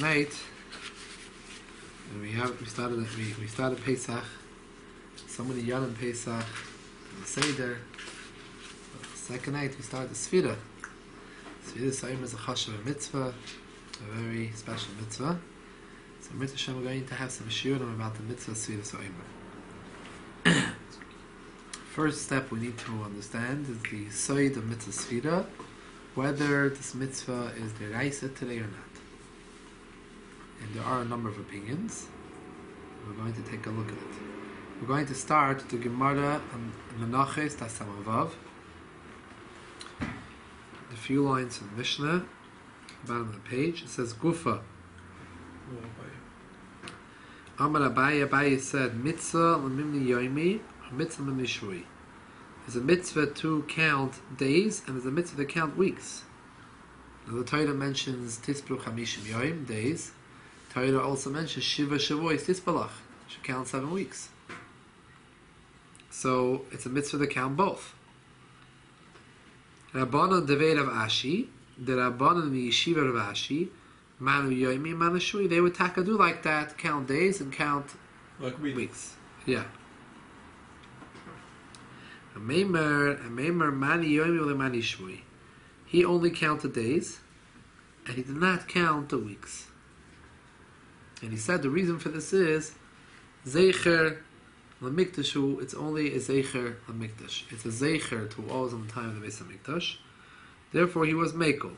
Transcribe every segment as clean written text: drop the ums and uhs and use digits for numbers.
Night, and we started Pesach. So many Yom Pesach, the Seder. Second night we started the Sefiras. Sefiras haOmer is a chashuv mitzvah, a very special mitzvah. So Mitzvah Shem, we're going to have some shiurim about the mitzvah Sefiras haOmer. First step we need to understand is the soid of mitzvah Sefira, whether this mitzvah is deraisa today or not. And there are a number of opinions. We're going to take a look at it. We're going to start the Gemara and Menaches Tasamavav. A few lines from Mishnah, bottom of the page. It says Gufa. Amar Abaye said Mitzvah l'mimni yomi, Mitzvah l'mimni shui. There's a mitzvah to count days, and there's a mitzvah to count weeks. Now the Torah mentions Tispru Chamishim Yoim, days. Torah also mentions Shiva Shavuos Tisbalach, should count 7 weeks. So it's a mitzvah to count both. Rabbanon Devei Rav Ashi, the Rabbanon Yeshiva Rav Ashi, Manu Yoimi, Manu Shui, they would do like that, count days and count like weeks. Yeah. A Meimer Mani Yoimi or Mani Shui. He only counted days, and he did not count the weeks. And he said the reason for this is Zeicher L'Mikdashu, it's only a Zeicher L'Mikdash. It's a Zeicher to what was on the time of the Beis HaMikdash. Therefore he was Mekel.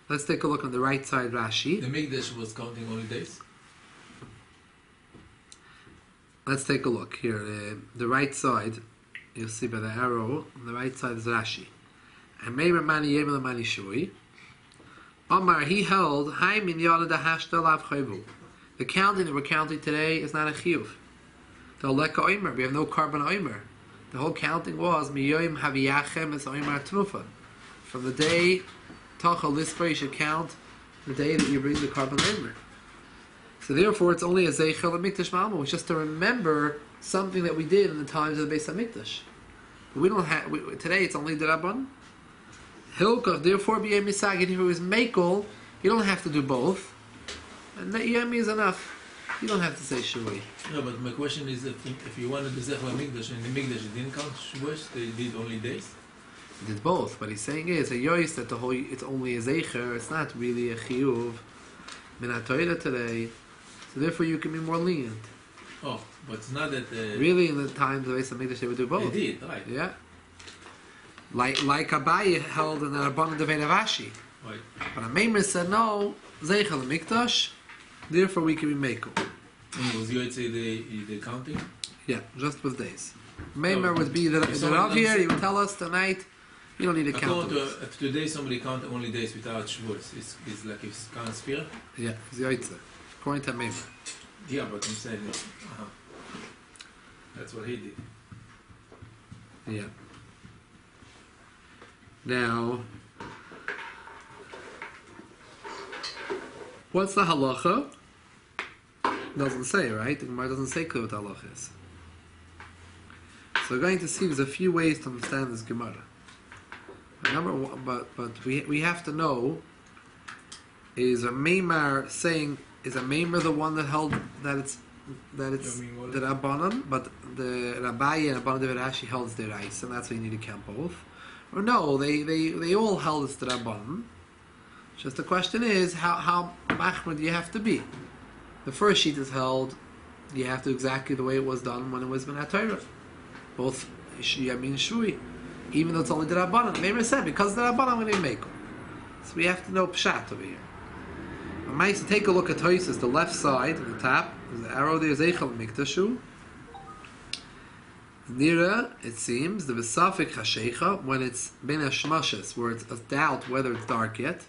Let's take a look on the right side, Rashi. The Mikdash was counting only days? Let's take a look here. The right side, you'll see by the arrow, on the right side is Rashi. And Meimer Mani Yemel Mani Shui. Omar, he held, Hai Min Yada Da Hashta Lav Chayvu. The counting that we're counting today is not a chiyuv. The leka haOmer, we have no carbon haOmer. The whole counting was miyoyim haviyachem es haOmer trufa. From the day tachal lispra, you should count the day that you bring the carbon haOmer. So therefore, it's only a zeicher l'mikdash ma'amo. It's just to remember something that we did in the times of the Beis HaMikdash. We don't have today. It's only derabon. Hilkach, therefore, be a misagid. If it was mekel, you don't have to do both. And that yemi is enough. You don't have to say shui. No, but my question is if you wanted to say Mikdash and the Mikdash it didn't count shavuos, they did only days? He did both. What he's saying is a yois that the whole it's only a zeicher. It's not really a chiyuv min haTorah today. So therefore you can be more lenient. Oh, but it's not that. Really, in the times of Beis HaMikdash they would do both. They did, right? Yeah. Like Abaye held in the Rabbanon Devei Rav Ashi. Right. But a Meimer said no, zeicher l'mikdash. Therefore, we can be mekel. And was Yoitze the counting? Yeah, just with days. Meimer would be the Rav here. He would tell us tonight. You don't need to count. If today somebody counted only days without shavuos, it's like it's count Sefiras? Yeah, it's Yoitze. According to Meimer. Yeah, but I'm saying that's what he did. Yeah. Now, what's the halacha? Doesn't say, right? The Gemara doesn't say clear what the halacha is. So we're going to see there's a few ways to understand this Gemara. Number one, but we have to know, is a Meimar saying, is a Meimar the one that held that it's the Rabbanon, but the Rabbi and Rabbanon Devei Rashi held it's the Reis, and that's why you need to count both? Or no, they all held it's the Rabbanon. Just the question is, how machmir do you have to be? The first sheet is held, you have to exactly the way it was done when it was min haTorah. Both yamin shui. Even though it's only the Rabbanon. Maybe I said, because the Rabbanon I'm going to make them. So we have to know pshat over here. I might take a look at Toysis, the left side, at the top, there's the arrow there, Zeichel Mikdashu. Nira, it seems, the Vesafik Hashecha, when it's Ben Hashmashes, where it's a doubt whether it's dark yet,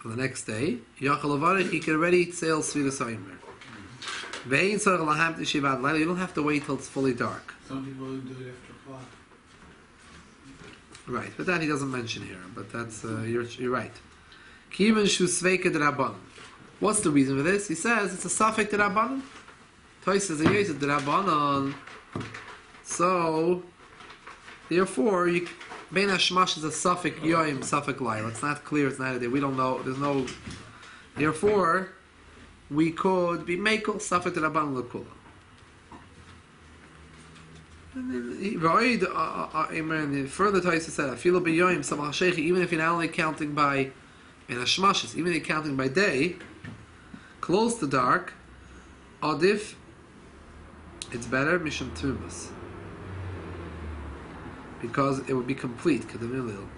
on the next day, Yachal Avarich, he can already sail Sefiras haOmer. Ve'in Tzarech Laham Tishivat Laila, you don't have to wait till it's fully dark. Some people do it after o'clock. Right, but that he doesn't mention here, but that's, you're right. Kivan Shu Sveika D'Rabbanon. What's the reason for this? He says it's a Safek D'Rabbanon. Toy says a Yosef D'Rabbanon. So, therefore, Bein Hashmash is a suffix yoim, suffix laila. It's not clear. It's not a day. We don't know. There's no Therefore, we could be mekel safek d'Rabbanan l'kula. And then further Taisa said, "Afilu b'yoyim samach shechi." Even if you're not only counting by in a shmashis, even if you're counting by day, close to dark, adif, it's better mishum tumas, because it would be complete. Kedemilil.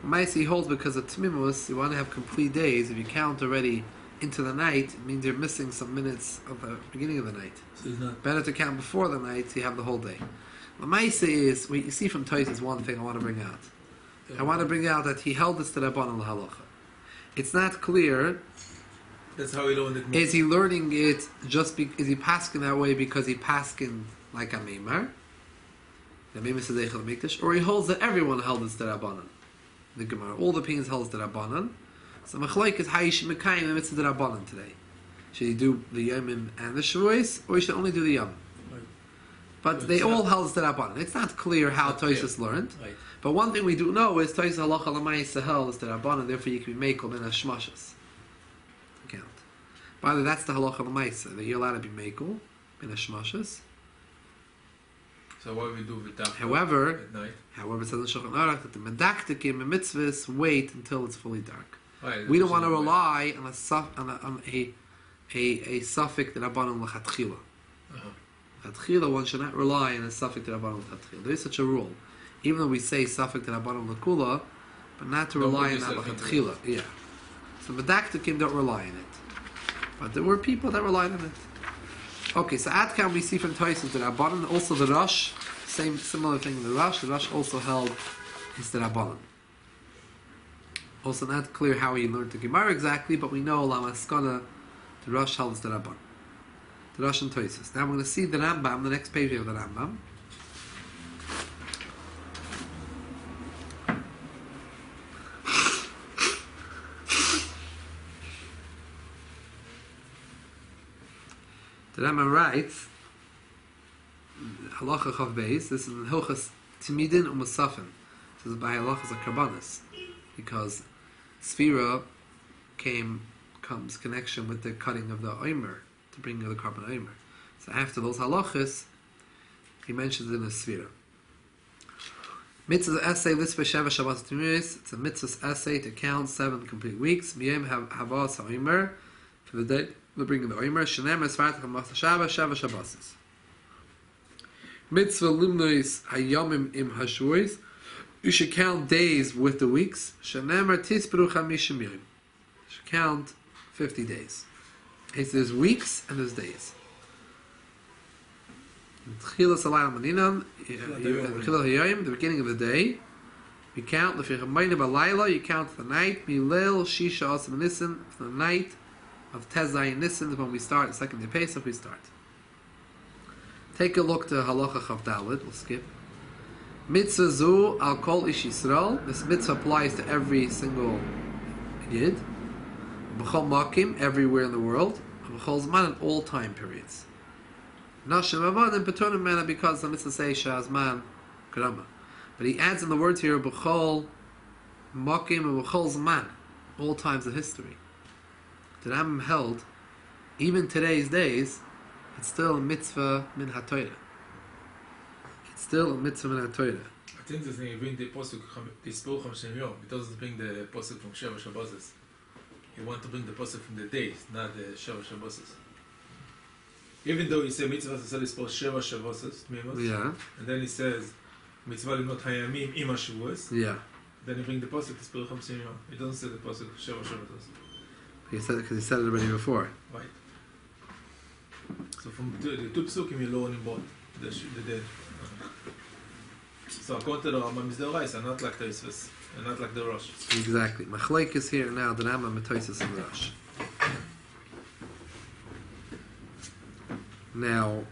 Maisi holds because of tmimus, you want to have complete days. If you count already into the night, it means you're missing some minutes of the beginning of the night. So it's not Better to count before the night, so you have the whole day. The Maisa is, what you see from Tais is one thing I want to bring out. I want to bring out that he held this to Rabbanan l'halacha. It's not clear, that's how we learned it. is he learning it just, is he pasking that way because he pasking like a meimar? The meimar says Eichel Mikdash, or he holds that everyone held this to Rabbanan. The Gemara, all the opinions holds to Rabbanan. So Machloek is how you should mekayim the mitzvah to Rabbanan today. Should you do the Yomim and the Shavuos, or you should only do the Yom? But they all held the Rabbanan. It's not clear how Tosis learned. Right. But one thing we do know is Tosis halacha l'mayis held is the Rabbanan. Therefore, you can be mekel in a shmashas. Count. By the way, that's the halacha l'mayis that you're allowed to be mekel in a shmashas. So what we do with that? However, at night. it says in Shulchan Aruch that the medaktikim and mitzvahs wait until it's fully dark. Right, We don't want to rely on a suffix that Rabbanan l'chatchila. Chatchila, one should not rely on a suffix to Rabbanan l'chatchila. There is such a rule. Even though we say suffix to Rabbanan l'kula, but not to rely on that l'chatchila. Yeah. So the Medaktikim don't rely on it. But there were people that relied on it. Okay, so Atkan we see from Tosis the Rabbanan, also the Rosh, similar thing in the Rosh. The Rosh also held is the Rabbanan. Also not clear how he learned the Gemara exactly, but we know Lamaskana, the Rosh held is the Rabbanan. The Rosh and Tosis. Now we're going to see the Rambam, the next page of the Rambam. The Rambam writes, Halacha Chav Beis, this is in Hilchas Timidin U'Musafin. This is by Halachas HaKarbanis, because Sefira comes connection with the cutting of the haOmer, to bring the carbon haOmer. So after those halachas, he mentions it in the Sefira. Mitzvah's essay, Lispa Sheva Shabbos Timiris, it's a mitzvah's essay to count 7 complete weeks. Miyem Havas haOmer, for the day of bringing the haOmer. Shenem Esvartach Hamas Shava Sheva Shabbosis. Mitzvah Limnois Hayomim Im Hashuos. You should count days with the weeks. Shenemer Tisperu Chamishim Yom. You should count 50 days. Okay, so there's weeks and there's days. Tchilas Alayim Maninan, the beginning of the day. You count the Fichamayne Balayla, you count the night. Milel Shisha Asam Nissen, the night of Tezai Nissen, when we start, the second day of Pesach, we start. Take a look to Halacha Chav Dalet, we'll skip. Mitzvah Zu Al Kol Ish Yisrael, this mitzvah applies to every single Yid. B'chol Makim, everywhere in the world. B'chol Zman, in all time periods. Nashim Avadim Petunim Mena, because the mitzvah says Shazman Grama. But he adds in the words here, B'chol Makim and B'chol Zman, all times of history. The Rambam held, even today's days, it's still a mitzvah min haTorah. It's still a mitzvah min haTorah. I think this thing bring the posuk this Spoch Shem Yom. It doesn't bring the posuk from Sheva Shabbos. You want to bring the posuk from the days, not the Sheva Shabbos. Even though he said mitzvah to sell Spoch Sheva Shabbos, Yeah. and then he says mitzvah limnot hayamim im hashavuos. Yeah. Then he bring the posuk to Spoch Shem Yom. It doesn't say the posuk Sheva Shabbos. He said it because he said it already before. Right. So from the two psukim you learn in both the dead. So according to the Rambam, is the rice, and not like the Isfas, and not like the Rosh. Exactly. Machlek is here now, the Rambam, Metoises, and the Rosh. Now,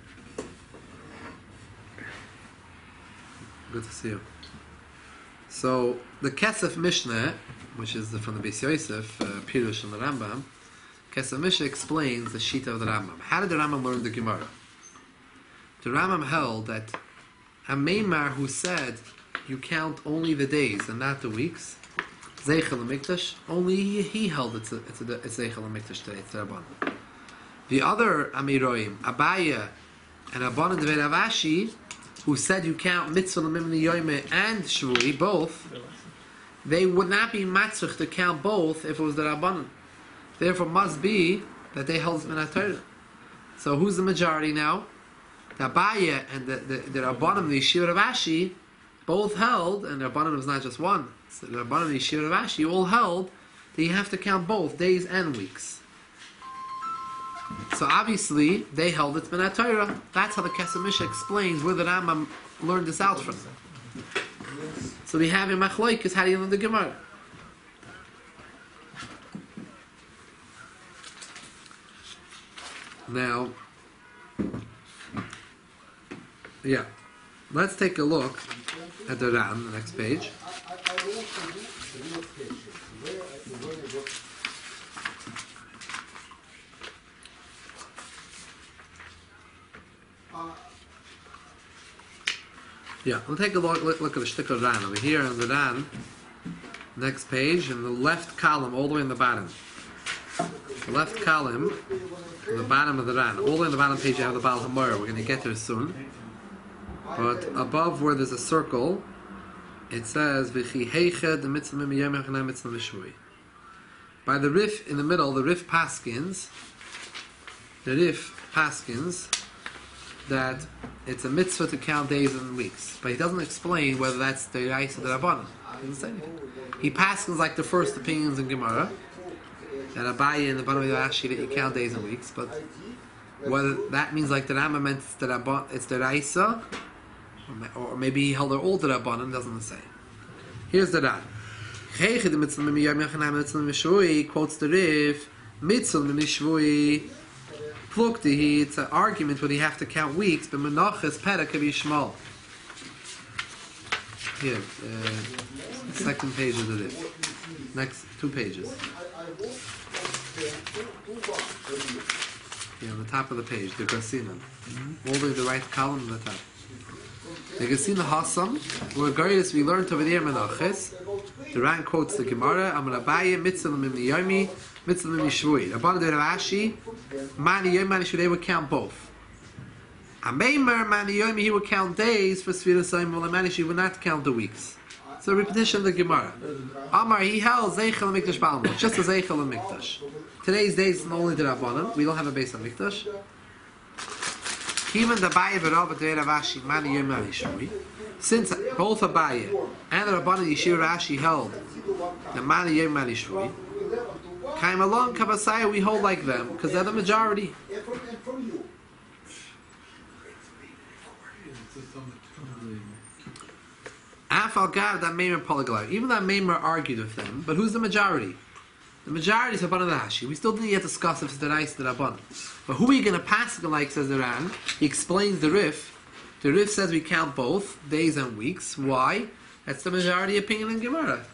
good to see you. So, the Kesef Mishnah, which is from the Beis Yosef, Pirush and the Rambam, Kesef Mishnah explains the Shita of the Rambam. How did the Rambam learn the Gemara? The Rambam held that a Meimar who said you count only the days and not the weeks, Zeichel Mikdash, only he held it's Zeichel Mikdash today, it's Rabbanon. The other Amiroim, Abaya and Rabbanon Devei Rav Ashi, who said you count Mitzvah L'Mimni Yoime and Shavui, both, they would not be matzvah to count both if it was the Rabbanon. Therefore, must be that they held Min haTorah. So who's the majority now? The Abaya and the Rabbanon, the Yeshiva Rav Ashi, both held, and the Rabbanon was not just one. So the Rabbanon and the Yeshiva Rav Ashi all held that you have to count both days and weeks. So obviously they held it's Min haTorah. That's how the Kesef Mishnah explains where the Rambam learned this out from. So we have in Machloikis, how do you learn the Gemara? Now, yeah, let's take a look at the Ran, the next page. Yeah, we'll take a look at the shtick of Ran over here on the Ran. Next page, in the left column, all the way in the bottom. The left column, in the bottom of the Ran, all the way in the bottom page, you have the Baal haOmer. We're going to get there soon. But above where there's a circle, it says V'chi heicha the mitzvah miyom hechana mitzvah mishui. By the Rif in the middle, the Rif paskins that it's a mitzvah to count days and weeks, but he doesn't explain whether that's the Yais or the Rabbanon. He doesn't say anything. He paskins like the first opinions in Gemara, that Abaye and the bottom of the Rashi that you count days and weeks, but whether that means like the Rambam meant it's the Raisa, or maybe he held it all to the Rabbanon, doesn't say. Here's the Ran. Quotes the Rif, Mitzvah Mishvui. It's an argument where you have to count weeks, but Menachas Pera can be small. Here, second page of the Rif. Next 2 pages. Here on the top of the page, the Gasina. All the way the right column on the top. The Gasina Hassam, where Garius we learned over there Menachas. The Ran quotes the Gemara, Amar Abaye, Mitzvah L'Mimni Yomi, Mitzvah L'Mimni Shvui. Rabbanon Devei Rav Ashi, Mani Yom, Mani Shvui, they would count both. haOmer, Mani Yomi, he would count days for Sefiras, and Mani Shvui would not count the weeks. So repetition of the Gemara. Amar, he held Zeichel Mikdash Balmud, just as Zeichel and Mikdash. Today's days is only the Rabbanon. We don't have a base on Mikdash. Even the Abaye v'Rav Devei Rav Ashi, Mani Yom, Mani Shvui. Since both Abaye and the Rabbanon Yeshiva Rashi held the Mani Yom Mani Shvui, came along Kavasaya, we hold like them because they're the majority. Afal Gav that Meimer Polyglot, even that Meimer argued with them, but who's the majority? The majority is Rabbanon Rashi. We still didn't yet discuss if it's the Reis the Rabbanon. But who are you going to pass like, says the Ran? He explains the Rif. The Rif says we count both days and weeks. Why? That's the majority opinion in Gemara.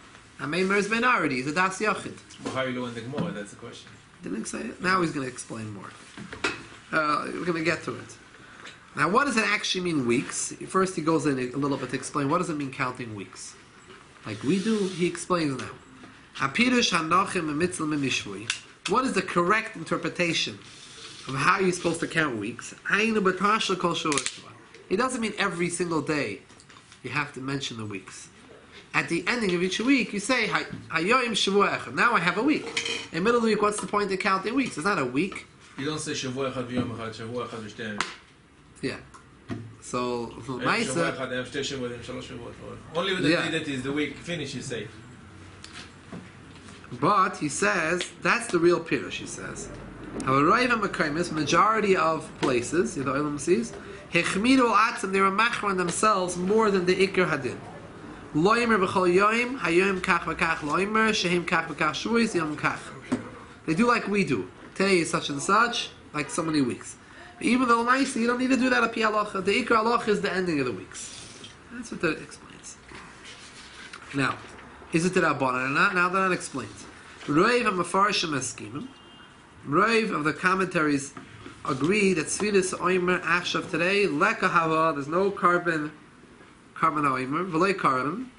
haOmer is minority. He's a Das Yochid. Well, how are you doing the Gemara? That's the question. Didn't say it. Now he's going to explain more. We're going to get to it. Now, what does it actually mean, weeks? First, he goes in a little bit to explain what does it mean counting weeks. Like we do, he explains now. What is the correct interpretation of how you're supposed to count weeks? It doesn't mean every single day you have to mention the weeks. At the ending of each week, you say, now I have a week. In the middle of the week, what's the point of counting weeks? It's not a week. You don't say Shavua Echad v'Yom Echad, Shavua Echad v'Shtei. Yeah. So, Shavua Echad, Shtei Shavuot, Shalosh Shavuot. Only with the day that is the week finish, you say. But he says, that's the real Pirush, he says. Majority of places, the Olam sees, Hechmiru al-Atzim, they were machmer on themselves more than the Iker Hadin. Loimer b'chol yoim, hayoim kach v'kach loimer, shehim kach v'kach shuis, yom kach. They do like we do. Today is such and such, like so many weeks. But even though nicely, you don't need to do that at Pi Halacha. The Iker Halacha is the ending of the weeks. That's what that explains. Now, is it the Rabbanan or not? Now that explains. Rov and Mefarshim Eskimim. Rov of the commentaries agree that Sefiras haOmer Achshav today, Leka Hava, there's no carbon haOmer, V'lei Karim,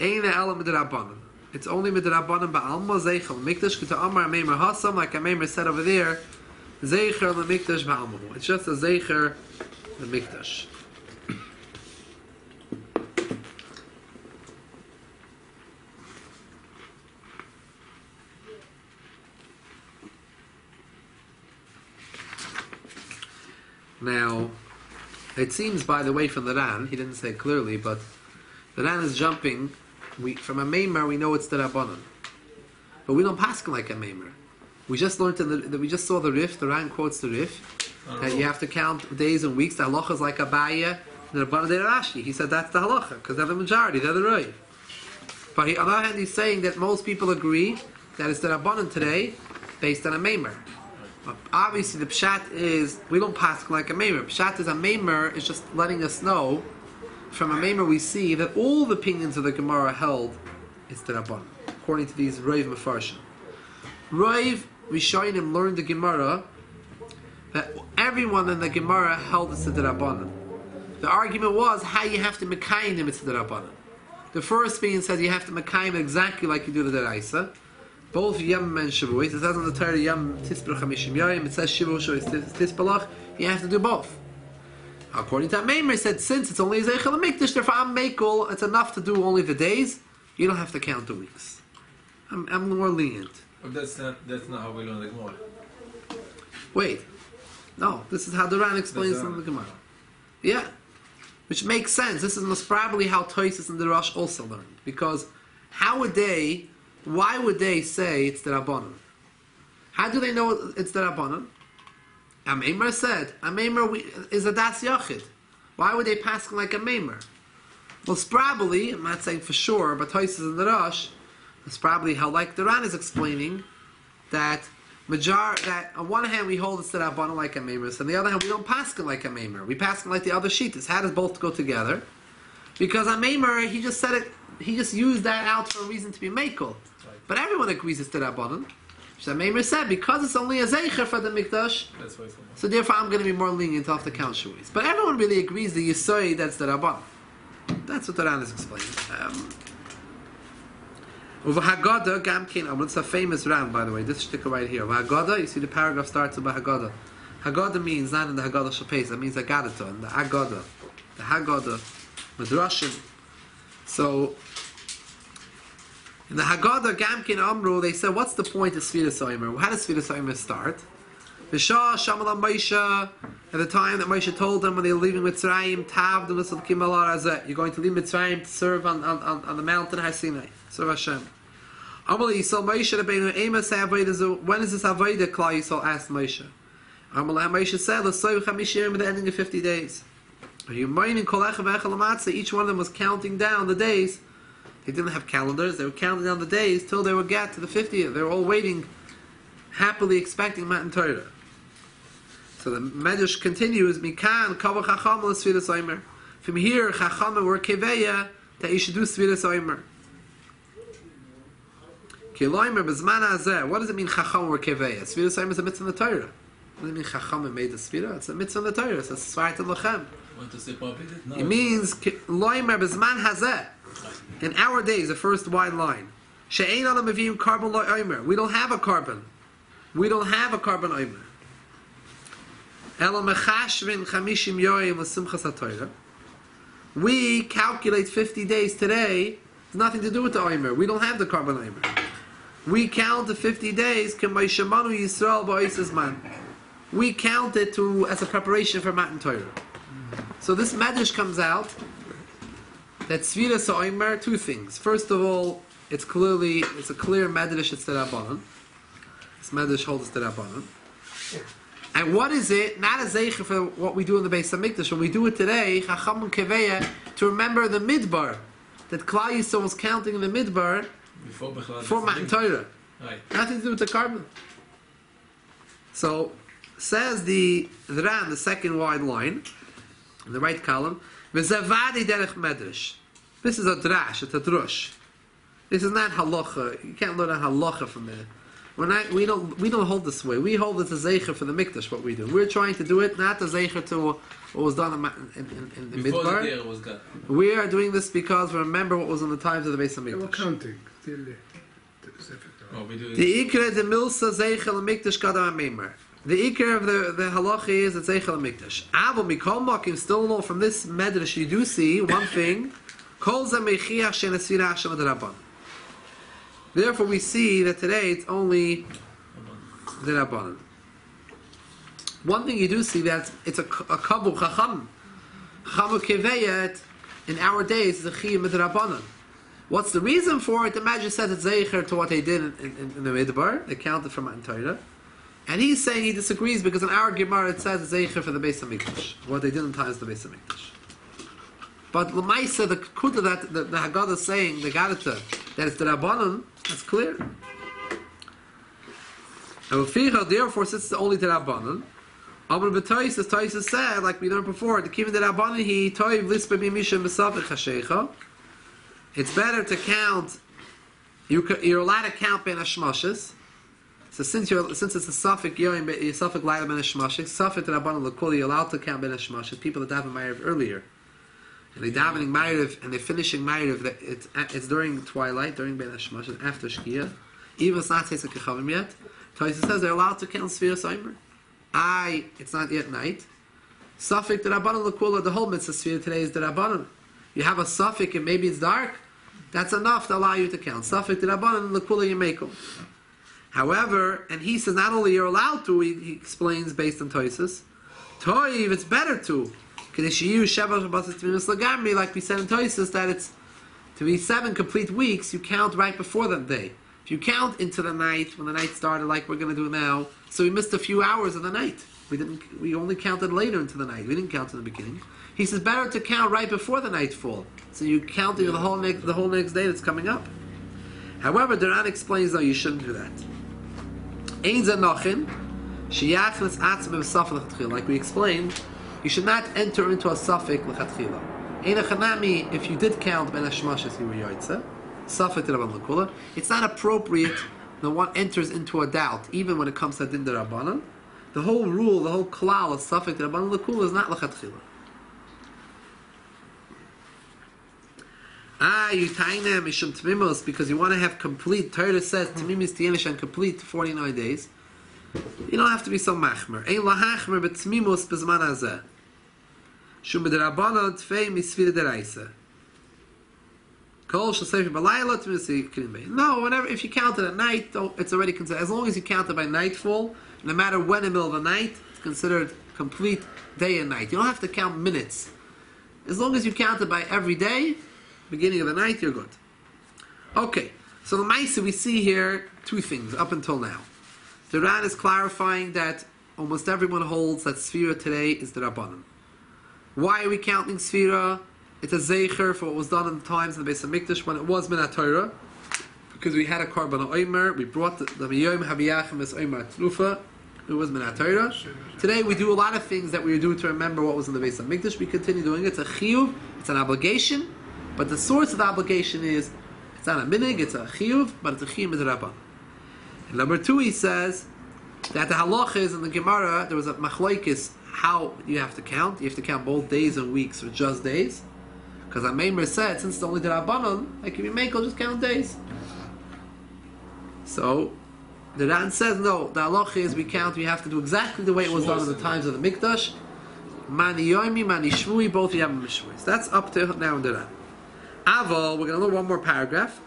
Ein Elam meDerabonon. It's only meDerabonon ba'alma zeicher l'mikdash k'ta amar haOmer hasam, like haOmer said over there, zeicher l'mikdash ba'almahu. It's just a zeicher l'mikdash. Now, it seems, by the way, from the Ran, he didn't say it clearly, but the Ran is jumping. From haOmer, we know it's Derabonon, but we don't paskin like haOmer. We just learned that we just saw the Rif. The Ran quotes the Rif that you have to count days and weeks. The halacha is like Abaya, the Rabbanan de Rashi. He said that's the halacha because they're the majority, they're the Rov. But on the other hand, he's saying that most people agree that it's Derabonon today, based on haOmer. Obviously, the pshat is we don't paskin like haOmer. Pshat is haOmer is just letting us know. From haOmer we see that all the opinions of the Gemara held it's Derabonon, according to these Rov Mefarshim. Rov Rishonim learned the Gemara that everyone in the Gemara held it's Derabonon. The argument was how you have to mekayim him it's Derabonon. The first opinion says you have to mekayim exactly like you do the Deraisa. Both Yom and Shavuos. It says on the Torah Yom Tisperach Hamishim Yom. It says Shavuos Tispalach. You have to do both. According to haOmer, it said since it's only Zeichel HaMikdash, therefore I'm Meikol, it's enough to do only the days. You don't have to count the weeks. I'm more lenient. But that's not how we learn the Gemara. Wait. No, this is how the Ran explains in the Gemara. Yeah. Which makes sense. This is most probably how Tosis and the Rosh also learned. Because why would they say it's Derabonon? How do they know it's Derabonon? haOmer said, haOmer is a das yachid. Why would they pass like haOmer? Well, it's probably, I'm not saying for sure, but Tosis and the Rosh, it's probably how, like the Ran is explaining, that on one hand we hold it's Derabonon like haOmer, so on the other hand we don't pass like haOmer. We pass like the other shittas. How does both go together? Because haOmer, he just said it, he just used that out for a reason to be meikol. Right. But everyone agrees it's Derabonon. So haOmer said, because it's only a zeicher for the mikdash, so therefore I'm going to be more lenient off the count shavuos. But everyone really agrees that you say that's the Rabban. That's what the Ran is explaining. Over Haggadah, Gamkin Amr, it's a famous Ran, by the way. This sticker right here. Haggadah, you see the paragraph starts with Haggadah. Haggadah means not in the Haggadah Shapes, it means Haggadah, in the Haggadah. The Haggadah, Midrashim. So, in the Haggadah, Gamkin Amru, they said, what's the point of Sefiras haOmer? How does Sefiras haOmer start? V'shah Shamal Moshe, at the time that Moshe told them when they were leaving Mitzrayim, Tav D'Lusal Kimal Arazeh, you're going to leave Mitzrayim to serve on the mountain Har Sinai, serve Hashem. Amalei Yisrael Moshe Rabbeinu Amos Avodah. When is this Avodah? Klal Yisrael asked Moshe. Amalei Moshe said, "L'soy Chamishim," at the ending of 50 days. Each one of them was counting down the days. They didn't have calendars. They were counting down the days till they would get to the 50th. They were all waiting, happily expecting Matan Torah. So the Medrash continues, Mikan kavah chacham l'Sefiras haOmer. From here, chacham were keveya that you should do Sefiras haOmer. Kiloimer b'zman hazeh. What does it mean chacham were keveya? Sefiras haOmer is a mitzvah in the Torah. What does it mean chacham made the Sefira? It's a mitzvah in the Torah. It's a svarat lachem. Want to say prohibited? No. It means loimer b'zman hazeh. In our days, the first wide line. She'ein alam avim carbon lo haOmer. We don't have a carbon. We don't have a carbon haOmer. Elo mechashvin chamishim yoyim l'simchas haTorah. We calculate 50 days today. It's nothing to do with the haOmer. We don't have the carbon haOmer. We count the 50 days. K'mayshemanu Yisrael ba'osis man. We count it as a preparation for Matan Torah. So this Medrash comes out that Sefiras haOmer, two things. First of all, it's a clear Medrash, it's Derabonon. This Medrash holds Derabonon. And what is it? Not a zeicher for what we do in the Beis HaMikdash. When we do it today, Chacham Keveya, to remember the Midbar. That Klal Yisrael was counting in the Midbar for Matan Torah. Right. Nothing to do with the carbon. So, says the Ran, the second wide line, in the right column, V'zavadi derech medrash. This is a drash, it's a drush. This is not halacha. You can't learn a halacha from there. We don't hold this way. We hold it as zeicher for the mikdash. What we do, we're trying to do it not as zeicher to what was done in the before midbar. the was done. We are doing this because we remember what was in the times of the Beis HaMikdash. They were counting. Oh, we do The ikra the milsa zeichel mikdash gadam memer. The ikra of the halacha is that zeichel mikdash. Aval mikol makim still know from this medrash you do see one thing. Kol ze mechiach shen esfira hashem adarabban. Therefore we see that today it's only the rabbanon. One thing you do see that it's a kavu chacham. Chavu keveyet in our days is a chiyuv meDerabonon. What's the reason for it? The Magi said it's zeicher to what they did in the Midbar. They counted from haTorah. And he's saying he disagrees because in our Gemara it says it's zeicher for the Beis HaMikdash. What they did in time is the Beis HaMikdash. But L'maisa, the kuta that the Haggadah is saying, the Garita, that it's the Rabbanon, that's clear. And therefore, since it's only the Rabbanon, Amr B'Toyis said, like we learned before, the Kivin the Rabbanon, he toiv lispa b'misha m'savich hashecha. It's better to count. You're allowed to count ben hashmashes. So since it's a suffix yoyim, suffix laila ben hashmashes, suffix rabbanon l'kol, you're allowed to count ben hashmashes. People that daven ma'ariv earlier, and they davening ma'ariv and they're finishing ma'ariv. It's during twilight, during ben hashmashes, after shkia. Even it's not Tzeitzah Kechavim yet. Taisa says they're allowed to count Sefiras haOmer. It's not yet night. Suffix the rabbanon l'kol, the whole mitzvah Sefira today is the rabbanon. You have a suffix and maybe it's dark. That's enough to allow you to count. Safek the Rabbanon l'kula yimekum. However, and he says not only you're allowed to, he explains based on Toisus, Toiv, it's better to. Because you use Sheva Shabbos Tmimus Lagamri, like we said in Toisus, that it's to be 7 complete weeks, you count right before that day. If you count into the night, when the night started, like we're going to do now, so we missed a few hours of the night. We only counted later into the night. We didn't count in the beginning. He says better to count right before the nightfall. So you count the whole next day that's coming up. However, Duran explains no, you shouldn't do that. Like we explained, you should not enter into a suffix l'chatchila. If you did count ben hashmashes, you were yoytze. Suffix d'Rabbanan l'kula. It's not appropriate that one enters into a doubt, even when it comes to din d'Rabbanan. The whole rule, the whole klal of suffix d'Rabbanan l'kula is not l'chatchila. You taina mishum tmimos because you want to have complete. Torah says tmimis tienish and complete 49 days. You don't have to be so machmer. Ein lahachmer but tmimos bezman hazeh. Shum meDerabonon tfei misfira deraisa. Kol shasayif balayla tmisi kinbei. No, whenever if you count it at night, it's already considered. As long as you count it by nightfall, no matter when in the middle of the night, it's considered complete day and night. You don't have to count minutes. As long as you count it by every day. Beginning of the night, you're good. Okay, so the Maisa we see here 2 things up until now. The Ran is clarifying that almost everyone holds that Sefira today is the Rabbanon. Why are we counting Sefira? It's a zeicher for what was done in the times of the Beis HaMikdash when it was min haTorah. Because we had a korban haOmer, we brought the Yom Haviyachim as haOmer Trufa. It was min haTorah. Today we do a lot of things that we do to remember what was in the Beis HaMikdash. We continue doing it. It's a chiyuv, it's an obligation. But the source of the obligation is, it's not a minig, it's a chiyuv, but it's a chiyuv meDerabonon. And number 2, he says that the halacha is in the Gemara, there was a machlokes how you have to count. You have to count both days and weeks or just days. Because haOmer said, since it's only the Rabbanon, like if you make, I'll just count days. So, the Ran says, no, the halacha is we have to do exactly the way it was done in the times of the Mikdash. Mani yomi, mani shvui, both yamim shvui. So that's up to now in the Ran. Aval, we're going to learn one more paragraph.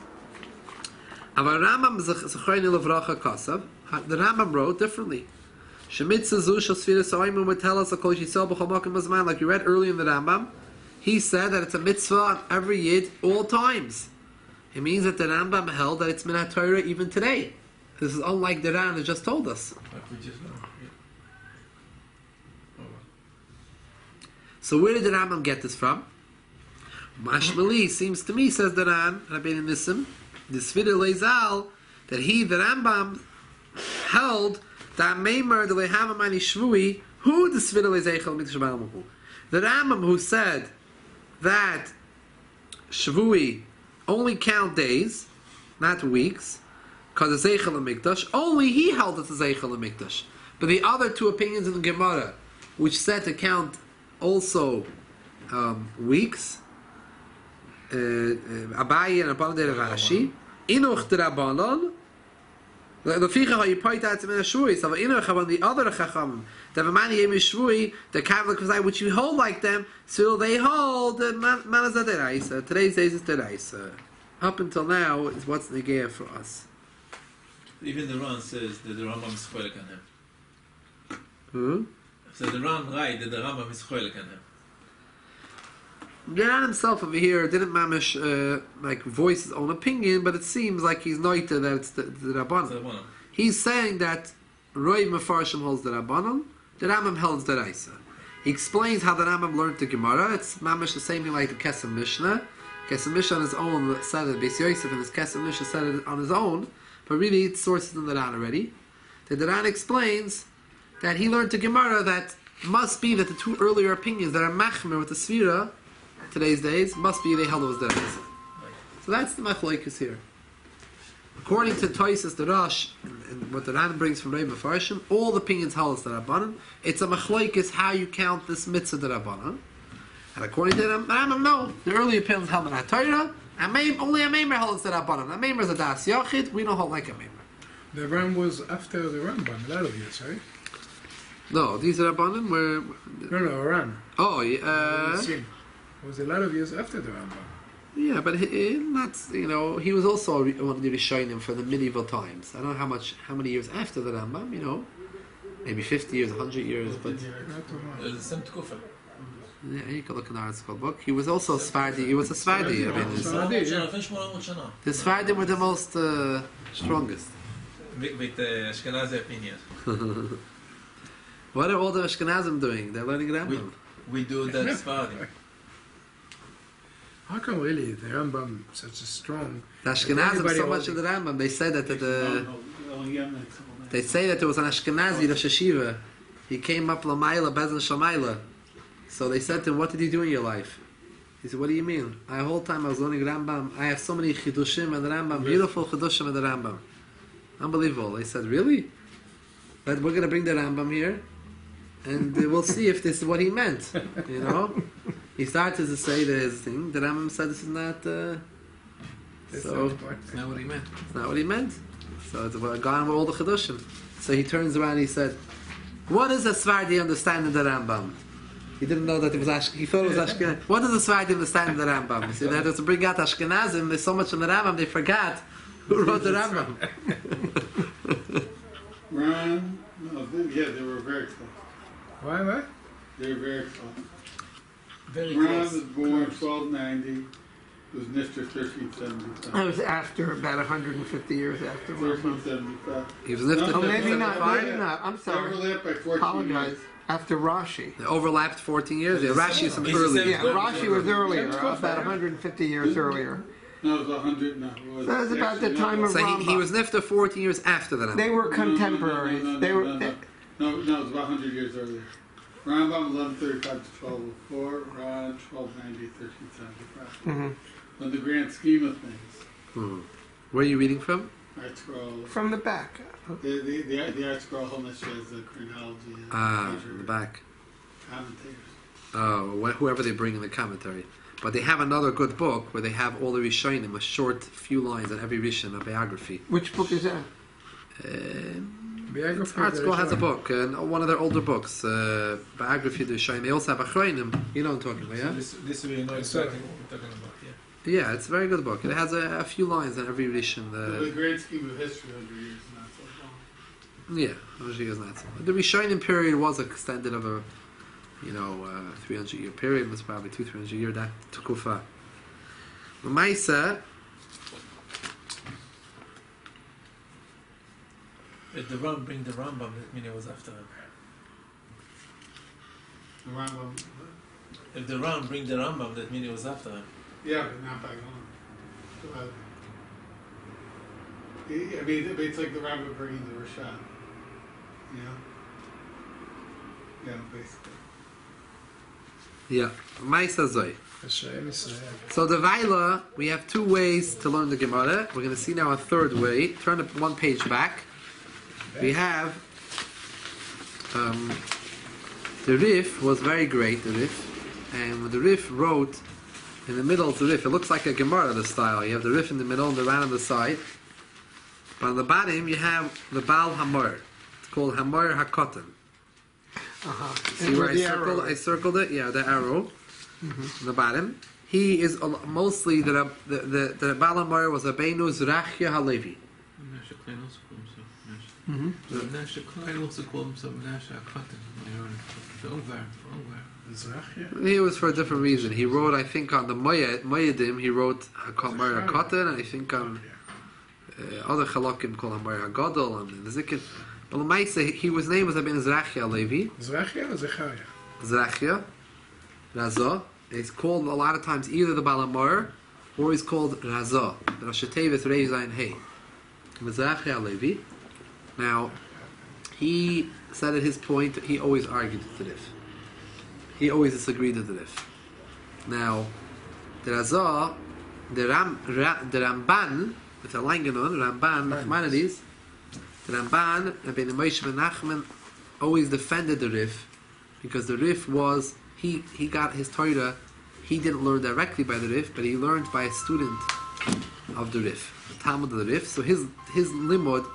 The Rambam wrote differently. Like you read earlier in the Rambam, he said that it's a mitzvah on every yid, all times. It means that the Rambam held that it's min haTorah even today. This is unlike the Ran that just told us. Like we just know. Yeah. So where did the Rambam get this from? Mashmali seems to me, says the Ran, Rabbeinu Nissim, the Sfira Leizal, that he, the Rambam, held that haOmer the lehamamani shvui, who the Sfira Leizeichel mikdash ba'almahu. The Rambam who said that shvui only count days, not weeks, because it's Zeichel mikdash, only he held it's a Zeichel mikdash. But the other 2 opinions in the Gemara, which said to count also weeks, Abaye and Rabbanon de Rashi, Inuch d'Rabbanon, The ficha how you point out to me shui. So in the other chacham, the mani yemi shui, the kavla kazai which you hold like them, so they hold the manazat deraisa. Today's days is deraisa. Up until now is what's negaya for us. Even the Ran says that the Rambam is choilek on him. So the Ran right that the Rambam is choilek on him. The Ran himself over here didn't mamish like voice his own opinion, but it seems like he's noita that it's the Rabbanon. He's saying that Roy Mefarshim holds the Rabbanon, the Rambam holds the Raisa. He explains how the Rambam learned the Gemara. It's mamish the same thing like the Kesem Mishnah. Kesem Mishnah on his own said it, Beis Yosef and his Kesem Mishnah said it on his own, but really it's sources in the Ran already. The Ran explains that he learned the Gemara that must be that the two earlier opinions that are machmer with the Sefira today's days must be they held it was the Raisa. So that's the machlokes here. According to Toises the Rosh and what the Ran brings from Rei Mefarshim, all the opinions held as the Rabbanon. It's a machlokes how you count this mitzvah the Rabbanon. And according to them, no, the early opinions held in haTorah, and only a haOmer held as the Rabbanon. A haOmer is a das yachid. We don't hold like a haOmer. The Ram was after the Rambam, a lot of years, right? No, these Rabbanon were No, Ram. oh It was a lot of years after the Rambam. yeah, but he was also one of the Rishonim for the medieval times. I don't know how many years after the Rambam, maybe 50 years, 100 years, but Not too much. The same Tkufa. yeah, you can look in the article book. He was also a Sfardi. He was a Sfardi. I mean, the Sfardim were the most strongest. With the Ashkenazi opinion. What are all the Ashkenazim doing? They're learning Rambam. We do that Sfardim. How come really the Rambam such a strong? The Ashkenazim Everybody so much in holding- the Rambam. They say that they say that there was an Ashkenazi Rosh Hashiva. He came up Lamaila Bezin Shamayla. So they said to him, "What did you do in your life?" He said, "What do you mean? The whole time I was learning Rambam. I have so many chidushim in the Rambam, beautiful chidushim in the Rambam, unbelievable." They said, "Really? But we're going to bring the Rambam here, and we'll see if this is what he meant." He started to say his thing. The Rambam said, "This is not." That's So not part. it's not what he meant. So it's gone with all the chidushim. So he turns around and he said, "What does a Sfardi understand in the Rambam?" He didn't know that it was He thought it was Ashkenaz. What does the Sfardi understand in the Rambam? He said that to bring out Ashkenazim. There's so much in the Rambam they forgot who wrote the Rambam. Ram, they were very close. Why? They were very close. Very Ram close. was born 1290. Was Nifter 1375. That was after about 150 years after Rambam. 1375. He was lifted Oh, up maybe not. 75. Maybe not. I'm sorry. Overlapped by 14 Apologize. years. After Rashi. They overlapped 14 years. Yeah, Rashi is some He's the early. same- Yeah, Rashi was earlier, about 150 years earlier. No, it was 100. No, it was. That was about the actually, time of So he was Rambam. nifta 14 years after the They Rambam. were contemporaries. They were. No, it was about 100 years earlier. Rambam 1135 to 1204. Ran 1290 1375. Mhm. On the grand scheme of things, Where are you reading from? Art Scroll. From the back. The Art Scroll Homeless shows the chronology and In the back. commentators. Oh, whoever they bring in the commentary. But they have another good book where they have all the Rishonim, a short few lines on every Rishon, a biography. Which book is that? Biography Art of the School has a Rishonim. book, one of their older books, biography of the Rishonim. They also have Achronim. You know what I'm talking about, yeah? This we know exactly what we're talking about. Yeah. Yeah, it's a very good book. It has a few lines on every Rishon. The grand scheme of history 100 years is not so long. Yeah, usually is not so. The Rishonim period was extended over, 300-year period. It was probably 200-300 year that Tukufa. Maisa. If the Ram bring the Rambam, that means it was after him. The Rambam. If the Ram bring the Rambam, that means it was after him. Yeah, but not by long. I mean, it's like the Rambam bringing the Rashad. Yeah, basically. Yeah, Maisa Zoy. Hashem Yisrael. So the Vaila, we have two ways to learn the Gemara. We're going to see now a third way. Turn up one page back. We have the Rif was very great. The Rif, and when the Rif wrote in the middle of the Rif, it looks like a Gemara the style. You have the Rif in the middle and the Ran on the side. But on the bottom you have the Baal haOmer. It's called haOmer haKatan. See where I circled it? Yeah, the arrow. On the bottom. He is mostly the Baal haOmer was a Beinu Zrachya Halevi. He was for a different reason. He wrote, I think, on the Moedim, he wrote haOmer haKatan, and I think on other Chalakim called haOmer haGadol, and the Zikin. But Lamaisa, his name was Abin Zrachya Levi. Zrachya or Zechariah? Zrachya. Razah. It's called a lot of times either the Baal haOmer or he's called Razah. Rosh Tevis Rei Zayin Hey. Zrachya Levi. Now, he said at his point that he always argued with the Rif. He always disagreed with the Rif. Now, the Razah, the Ramban, with a Langanon, Ramban, Nachmanides, the Ramban, Rabbeinu Moshe ben Nachman, always defended the Rif, because the Rif was, he got his Torah, he didn't learn directly by the Rif, but he learned by a student of the Rif, the Talmud of the Rif. So his limud,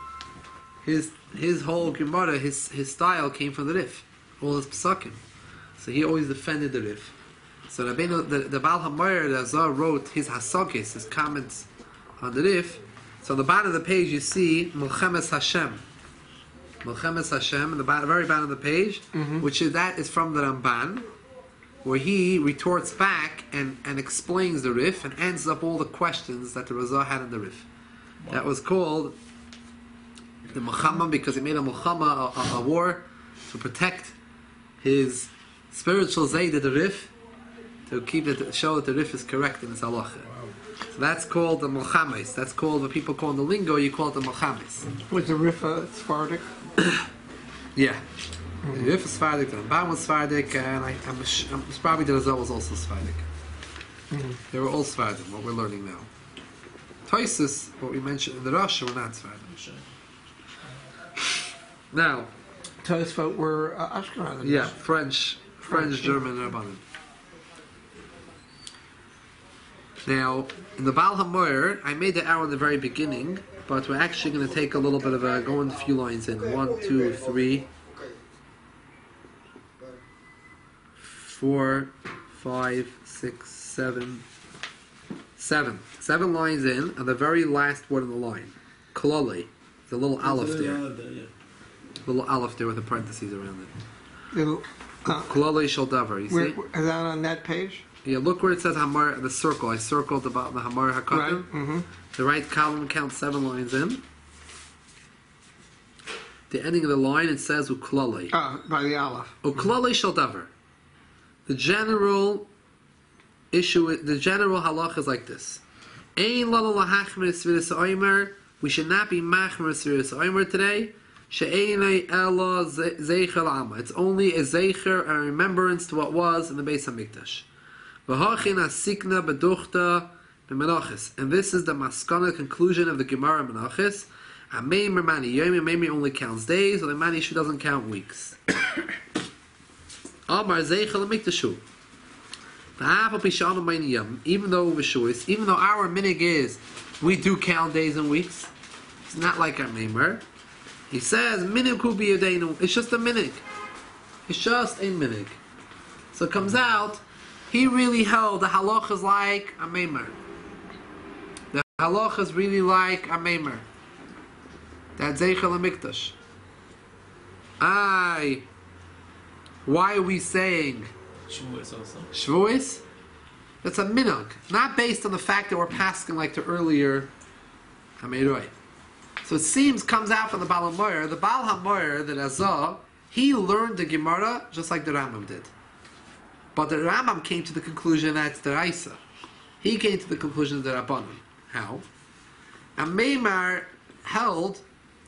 his whole Gemara, his style came from the Rif, all his Pesakim. So he always defended the Rif. So the Baal haOmer, the Azar, wrote his Hasagis, his comments on the Rif. So on the bottom of the page you see Milchemes Hashem. Milchemes Hashem, in the very bottom of the page, which is from the Ramban, where he retorts back and explains the Rif and ends up all the questions that the Razah had in the Rif. Wow. That was called the Muhammad, because he made a Muhammad, a war to protect his spiritual Zayd of the Rif, to show that the Rif is correct in his halacha. Wow. So that's called the Milchames. That's called, what people call in the lingo, you call it the Milchames. Was the Rif Sephardic? Yeah. The Rif is Sephardic, the Ramban was Sephardic, and I'm probably the Razah was also Sephardic. They were all Sephardic, what we're learning now. Toisus, what we mentioned in the Rosh, were not Sephardic. Now, Tosfot were Ashkenazim. Yeah, French, German, Rabbanim. Now, in the Baal haOmer, I made the arrow in the very beginning, but we're actually going to take a little bit of going a few lines in. 1, 2, 3, 4, 5, 6, 7, 7. 7 lines in, and the very last word in the line. Kolole. There's a little aleph there. Little aleph there with the parentheses around it. Kolole shel davar. You see? Is that on that page? Yeah, look where it says haOmer, the circle. I circled about the haOmer haKatan. Right. The right column counts 7 lines in. The ending of the line, it says uklale. By the aleph. Uklale shel davar. The general issue, the general halach is like this. Ein lala lahachmer sefiras haOmer. We should not be machmer sefiras haOmer today. She'einei ela zeicher l'ama. It's only a zeicher, a remembrance to what was in the Beis Hamikdash. V'hachin asikna beduchta b'menachis. And this is the maskana conclusion of the Gemara Menachis. A meimer mani yom, a meimer only counts days, or the mani shu doesn't count weeks. Amar zeicher l'mikdashu. Even though our minig is, we do count days and weeks. It's not like our meimer. He says, minig hu b'yadeinu. It's just a minig. It's just a minig. So it comes out, he really held the halach is like a meimer. The halach is really like a meimer. That's zeicher l'mikdash. Why are we saying Shavuos also. Shavuos? That's a minhag, not based on the fact that we're passing like the earlier Hameroi. So it seems comes out from the Baal haOmer. The Baal haOmer, the Razah, he learned the Gemara just like the Rambam did. But the Rambam came to the conclusion that it's the Raisa. He came to the conclusion of the Rabbanon. How? And Meimar held,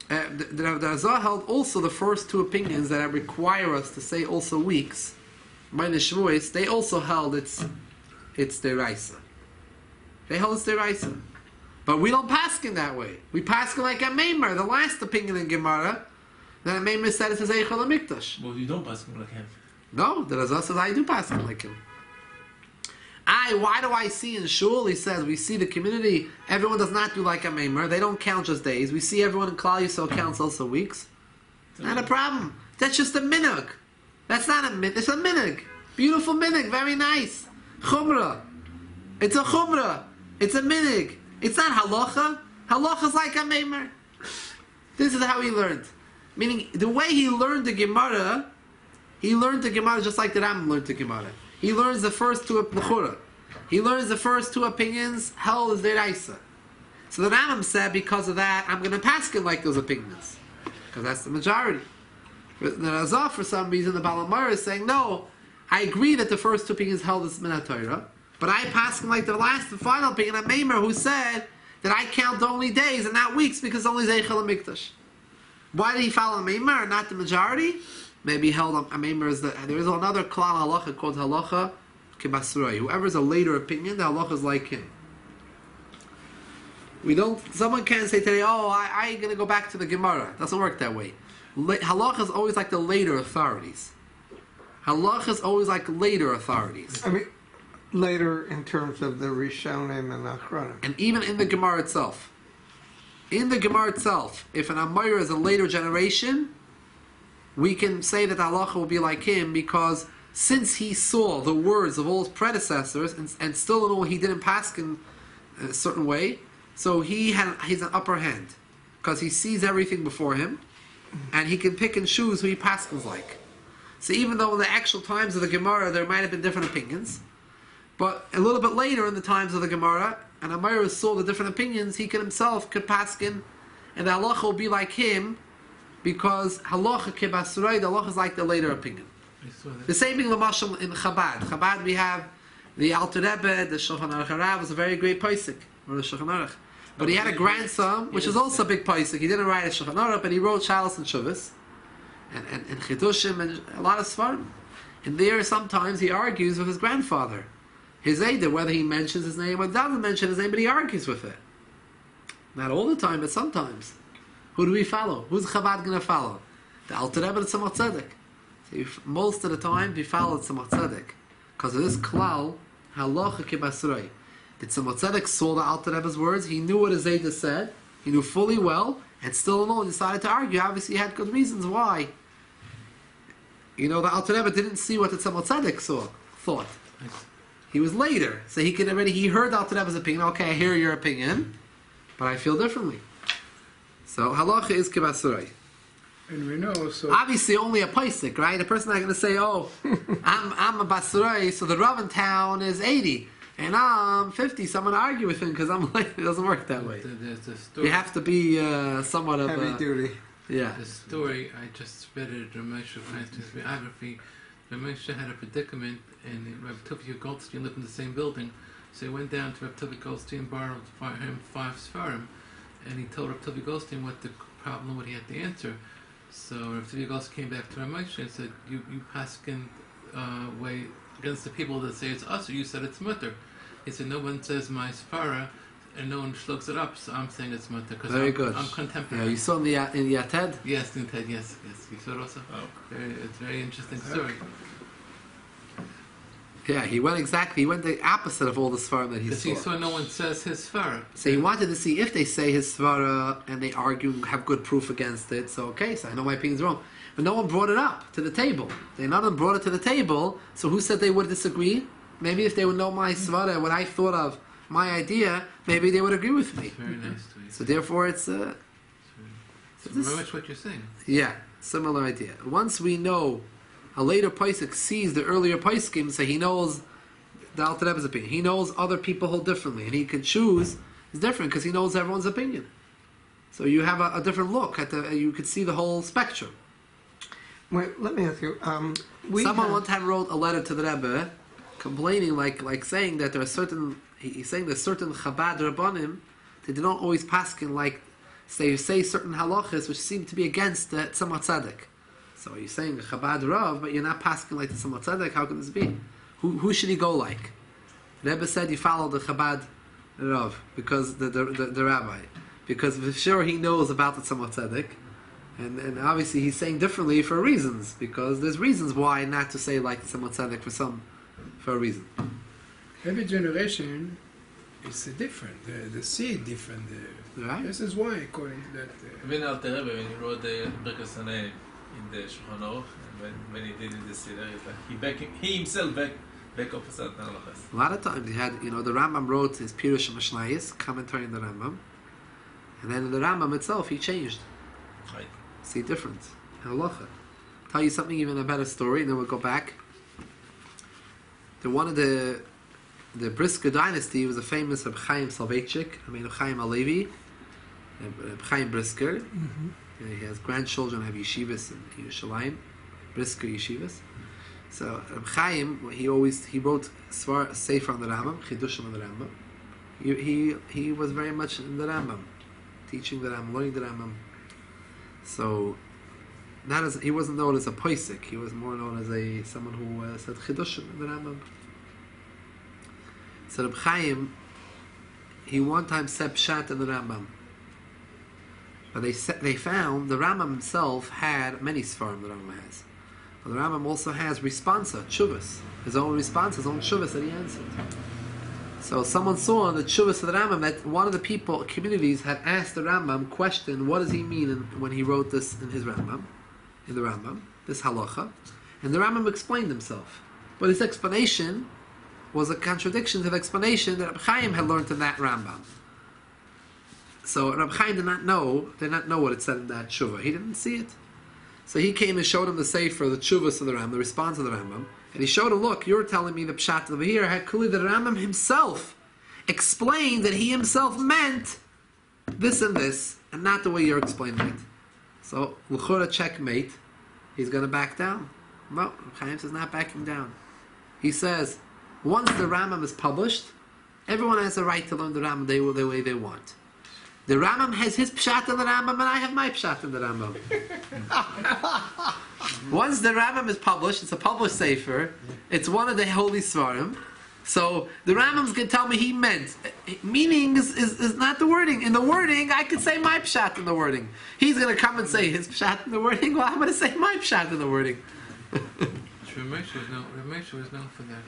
the Razah held also the first 2 opinions that require us to say also weeks. Minus Shavuos, they also held it's the Raisa. They held it's the Raisa. But we don't paskin that way. We paskin like a Meimar, the last opinion in Gemara, that a Meimar said it's a Zeichel HaMikdash. Well, you don't pass him like him. No, the Razah says I do paskin like him. Why do I see in Shul? He says we see the community. Everyone does not do like a haOmer. They don't count just days. We see everyone in Klal Yisrael counts also weeks. Not a problem. That's just a minhag. That's not a minhag. It's a minhag. Beautiful minhag. Very nice. Chumrah. It's a chumrah. It's a minhag. It's not halacha. Halacha is like a haOmer. This is how he learned. Meaning, the way he learned the Gemara just like the Rambam learned the Gemara. He learns the first two L'chura. He learns the first two opinions. Hell is deraisa. So the Rambam said, because of that, I'm going to paskin like those opinions, because that's the majority. The Razah, for some reason, the Baal HaMaor is saying, no, I agree that the first two opinions held as min haTorah, but I paskin like the last and final opinion of haOmer, who said that I count only days and not weeks because only Zeichel and Mikdash. Why did he follow haOmer, not the majority? Maybe he held haOmer as there is another klal halacha called halacha kibasurai. Whoever is a later opinion, the halacha is like him. Someone can't say today, I'm going to go back to the Gemara. It doesn't work that way. Halacha is always like the later authorities. Halacha is always like later authorities. I mean, later in terms of the Rishonim and the Achronim. And even in the Gemara itself. In the Gemara itself, if an haOmer is a later generation, we can say that halacha will be like him, because since he saw the words of all his predecessors, and still in all he didn't paskin a certain way, so he's an upper hand, because he sees everything before him, and he can pick and choose who he paskins like. So even though in the actual times of the Gemara there might have been different opinions, but a little bit later in the times of the Gemara, and haOmer saw the different opinions, he himself could paskin, and the halacha will be like him, because halacha kibasurai, the halacha is like the later opinion. The same thing, l'mashal, in Chabad. Chabad, we have the Alter Rebbe, the Shulchan Aruch Harav was a very great posek, or the Shulchan Aruch. But he had a grandson, which is also a big posek. He didn't write a Shulchan Aruch, but he wrote Shalos and Shuvas, and Chidushim, and a lot of Svarim. And there, sometimes he argues with his grandfather, his Eidah, whether he mentions his name or doesn't mention his name, but he argues with it. Not all the time, but sometimes. Who do we follow? Who's Chabad going to follow? The Alter Rebbe, the Tzemach Tzedek. So most of the time, we follow the Tzemach Tzedek, because of this klal, halacha kibasurai. The Tzemach Tzedek saw the Alter Rebbe's words. He knew what his Eidah said. He knew fully well, and still in all, he decided to argue. Obviously, he had good reasons why. The Alter Rebbe didn't see what the Tzemach Tzedek thought. He was later, so he heard the Alter Rebbe's opinion. Okay, I hear your opinion, but I feel differently. So halacha is kibasurai. And we know, so obviously only a paisik, right? A person not going to say, I'm a basurai, so the Rav in town is 80, and I'm 50, so I'm going to argue with him because I'm late. It doesn't work that way. There's a story. You have to be somewhat of heavy duty. Yeah. The story, I just read it in Ramesha Feinstein's biography. Ramesha had a predicament, and Rav Tuvia Goldstein lived in the same building, so he went down to Rav Tuvia Goldstein, borrowed him 5 Sfarim, and he told Rav Tuvia Goldstein what the problem, what he had to answer. So Rav Tuvia Goldstein came back to Ramesha and said, you paskin way against the people that say it's us, or you said it's mutter. He said, no one says my Sfara, and no one looks it up, so I'm saying it's mutter, because I'm contemporary. Yeah, you saw in the Yated? Yes, in TED, yes. You saw it also? It's a very interesting story. Yeah, he went the opposite of all the Sfarim that he saw. Because he saw no one says his Sfara. So he wanted to see if they say his Svara and they argue and have good proof against it. So I know my opinion's wrong. But no one brought it up to the table. None of them brought it to the table, so who said they would disagree? Maybe if they would know my Svara, what I thought of, my idea, maybe they would agree with me. It's very nice to you. So therefore it's... It's very much what you're saying. Yeah, similar idea. Once we know... A later Paisik sees the earlier Paiskim, so he knows the Alter Rebbe's opinion. He knows other people hold differently, and he can choose. It's different because he knows everyone's opinion. So you have a different look at you could see the whole spectrum. Wait, let me ask you. Someone one time wrote a letter to the Rebbe, complaining, like saying that there are certain. He's saying that certain Chabad Rabbanim, they don't always paskin like say certain halachas which seem to be against the Tzemach Tzedek. So you're saying Chabad Rav, but you're not passing like the Tzemach Tzedek. How can this be? Who should he go like? The Rebbe said you follow the Chabad Rav because the rabbi, because for sure he knows about the Tzemach Tzedek, and obviously he's saying differently for reasons, because there's reasons why not to say like the Tzemach Tzedek for a reason. every generation is different. The seed different. Right. This is why, according to that. Even haTorah, when he wrote the Birkas Hanei in the Shulchan Aruch, and when he did in the Siddur, it's like he himself back up certain halachas. A lot of times he had, the Rambam wrote his Pirush Mishnayos, commentary on the Rambam, and then in the Rambam itself he changed. Right. See difference. Halacha. Tell you something, even a better story, and then we'll go back. One of the Brisker dynasty was a famous Reb Chaim Soloveitchik, Reb Chaim Alevi, Reb Chaim Brisker. He has grandchildren who have yeshivas in Yerushalayim, Brisker yeshivas. So Reb Chaim, he wrote Sefer on the Rambam, Chidushim on the Rambam. He was very much in the Rambam, teaching the Rambam, learning the Rambam. So he wasn't known as a poisik. He was more known as someone who said Chidushim in the Rambam. So Reb Chaim, he one time said Pshat in the Rambam. But they found the Rambam himself had many Sfarim the Rambam has. But the Rambam also has responsa, Tshuvas, his own response, his own Tshuvas that he answered. So someone saw in the Tshuvas of the Rambam that one of the communities had asked the Rambam question, what does he mean when he wrote this in his Rambam, in the Rambam, this halacha? And the Rambam explained himself. But his explanation was a contradiction to the explanation that Reb Chaim had learned in that Rambam. So Reb Chaim did not know what it said in that tshuva. He didn't see it. So he came and showed him the sefer, the tshuvas of the Rambam, the response of the Rambam, and he showed him, look, you're telling me the pshat over here had clearly the Rambam himself explained that he himself meant this and this, and not the way you're explaining it. So l'chora checkmate, he's going to back down. No, Reb Chaim says not backing down. He says, once the Rambam is published, everyone has a right to learn the Rambam the way they want. The Rambam has his pshat in the Rambam, and I have my pshat in the Rambam. Once the Rambam is published, it's a published sefer, it's one of the holy svarim, so the Rambam's going to tell me he meant. Meaning is not the wording. In the wording, I could say my pshat in the wording. He's going to come and say his pshat in the wording, well, I'm going to say my pshat in the wording. Ramesh was known for that.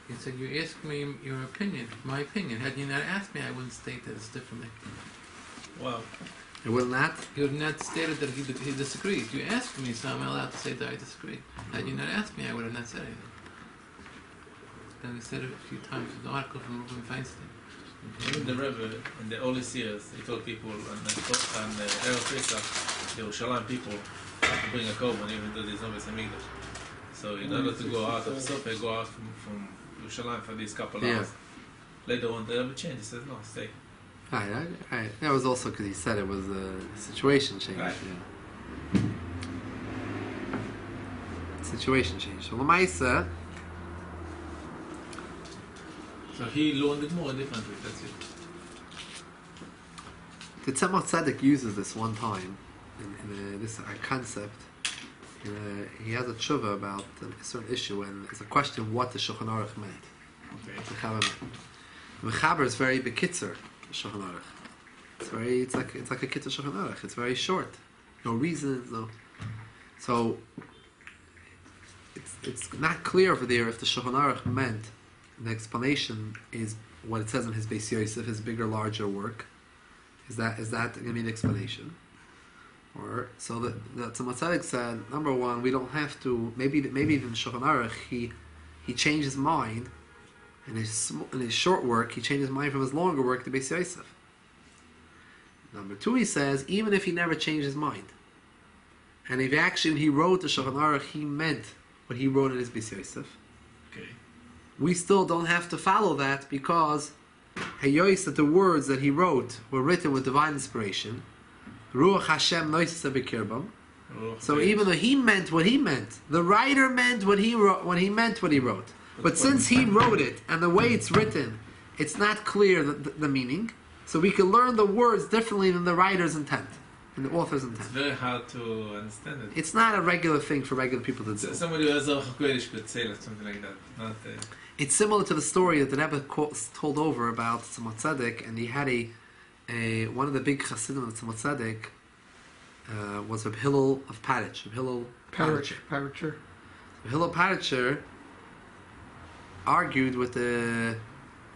He said, you asked me your opinion, my opinion. Had you not asked me, I wouldn't state this differently. Wow. It will not? He would not stated that he disagreed. You asked me, so I'm allowed to say that I disagree. Had you not asked me, I would have not said anything. Then he said it a few times in the article from Ruben Feinstein. Even the Rebbe in the early years, he told people on Erev Pesach, the Yerushalayim people, to bring a korban even though there's no Beis Hamikdash. So in order to go out of Sofer, go out from Yerushalayim for these couple hours. Later on, the Rebbe changed. He said, no, stay. Right. That was also because he said it was a situation change. Right. Yeah. Situation change. So Lamaisa. So he learned it more differently. That's it. The Tzemach Tzedek uses this one time in this concept. He has a tshuva about a certain issue, and it's a question what the Shulchan Aruch meant. Okay. The Mechaber is very bekitzer. Shulchan Aruch. It's like a Kitzur Shulchan Aruch. It's very short. No reasons, no. So it's not clear over there if the Shulchan Aruch meant the explanation is what it says in his Beis Yosef, his bigger, larger work. Is that going to be the explanation? Or so the Tzemach Tzedek said, number one, we don't have to. Maybe even in Shulchan Aruch he changed his mind. In his short work, he changed his mind from his longer work to Beis Yosef. Number two, he says, even if he never changed his mind, and if actually when he wrote the Shulchan Aruch, he meant what he wrote in his Beis Yosef, Okay. we still don't have to follow that because that the words that he wrote were written with divine inspiration. Ruach Hashem noisesa b'kirbam. So even though he meant what he meant, the writer meant what he wrote when he meant what he wrote. But since he wrote it, and the way it's written, it's not clear the meaning, so we can learn the words differently than the writer's intent, and the author's intent. It's very hard to understand it. It's not a regular thing for regular people to do. Somebody who has a Kodesh could say something like that. Not It's similar to the story that the Rebbe told over about Tzemach Tzedek, and he had one of the big Chassidim of Tzemach Tzedek was Reb Hillel of Paritch. Reb Hillel Paritcher. Reb Hillel Paritcher argued with the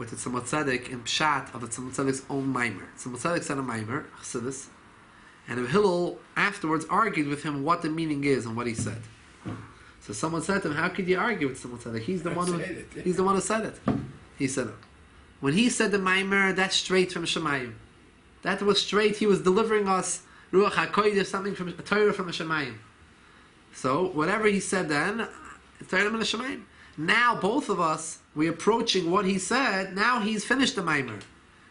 with the Tzemach Tzedek in Pshat of the Tzemach Tzedek's own Maimer. Tzemach Tzedek said a Maimer, Chassidus, and Hillel afterwards argued with him what the meaning is and what he said. So someone said to him, "How could you argue with Tzemach Tzedek? He's the one who said it." He said, "When he said the Maimer, that's straight from Shemayim. That was straight. He was delivering us Ruach HaKodesh, something from Torah from Shemayim. So whatever he said then, it's Torah from Shemayim. Now both of us, we're approaching what he said. Now he's finished the Maimer.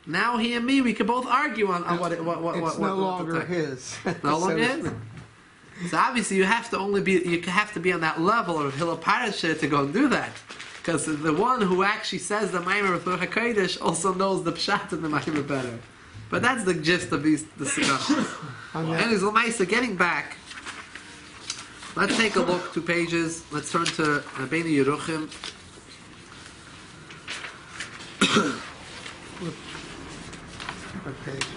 Now he and me, we can both argue on what It's no longer his. No longer his. So obviously you have to be on that level of Hillel Parashah to go and do that. Because the one who actually says the Maimer with Ruach HaKodesh also knows the Pshat and the Maimer better. But that's the gist of these discussions. And his Lamaisa, getting back, let's take a look, 2 pages. Let's turn to Rabbeinu Yeruchim. What page?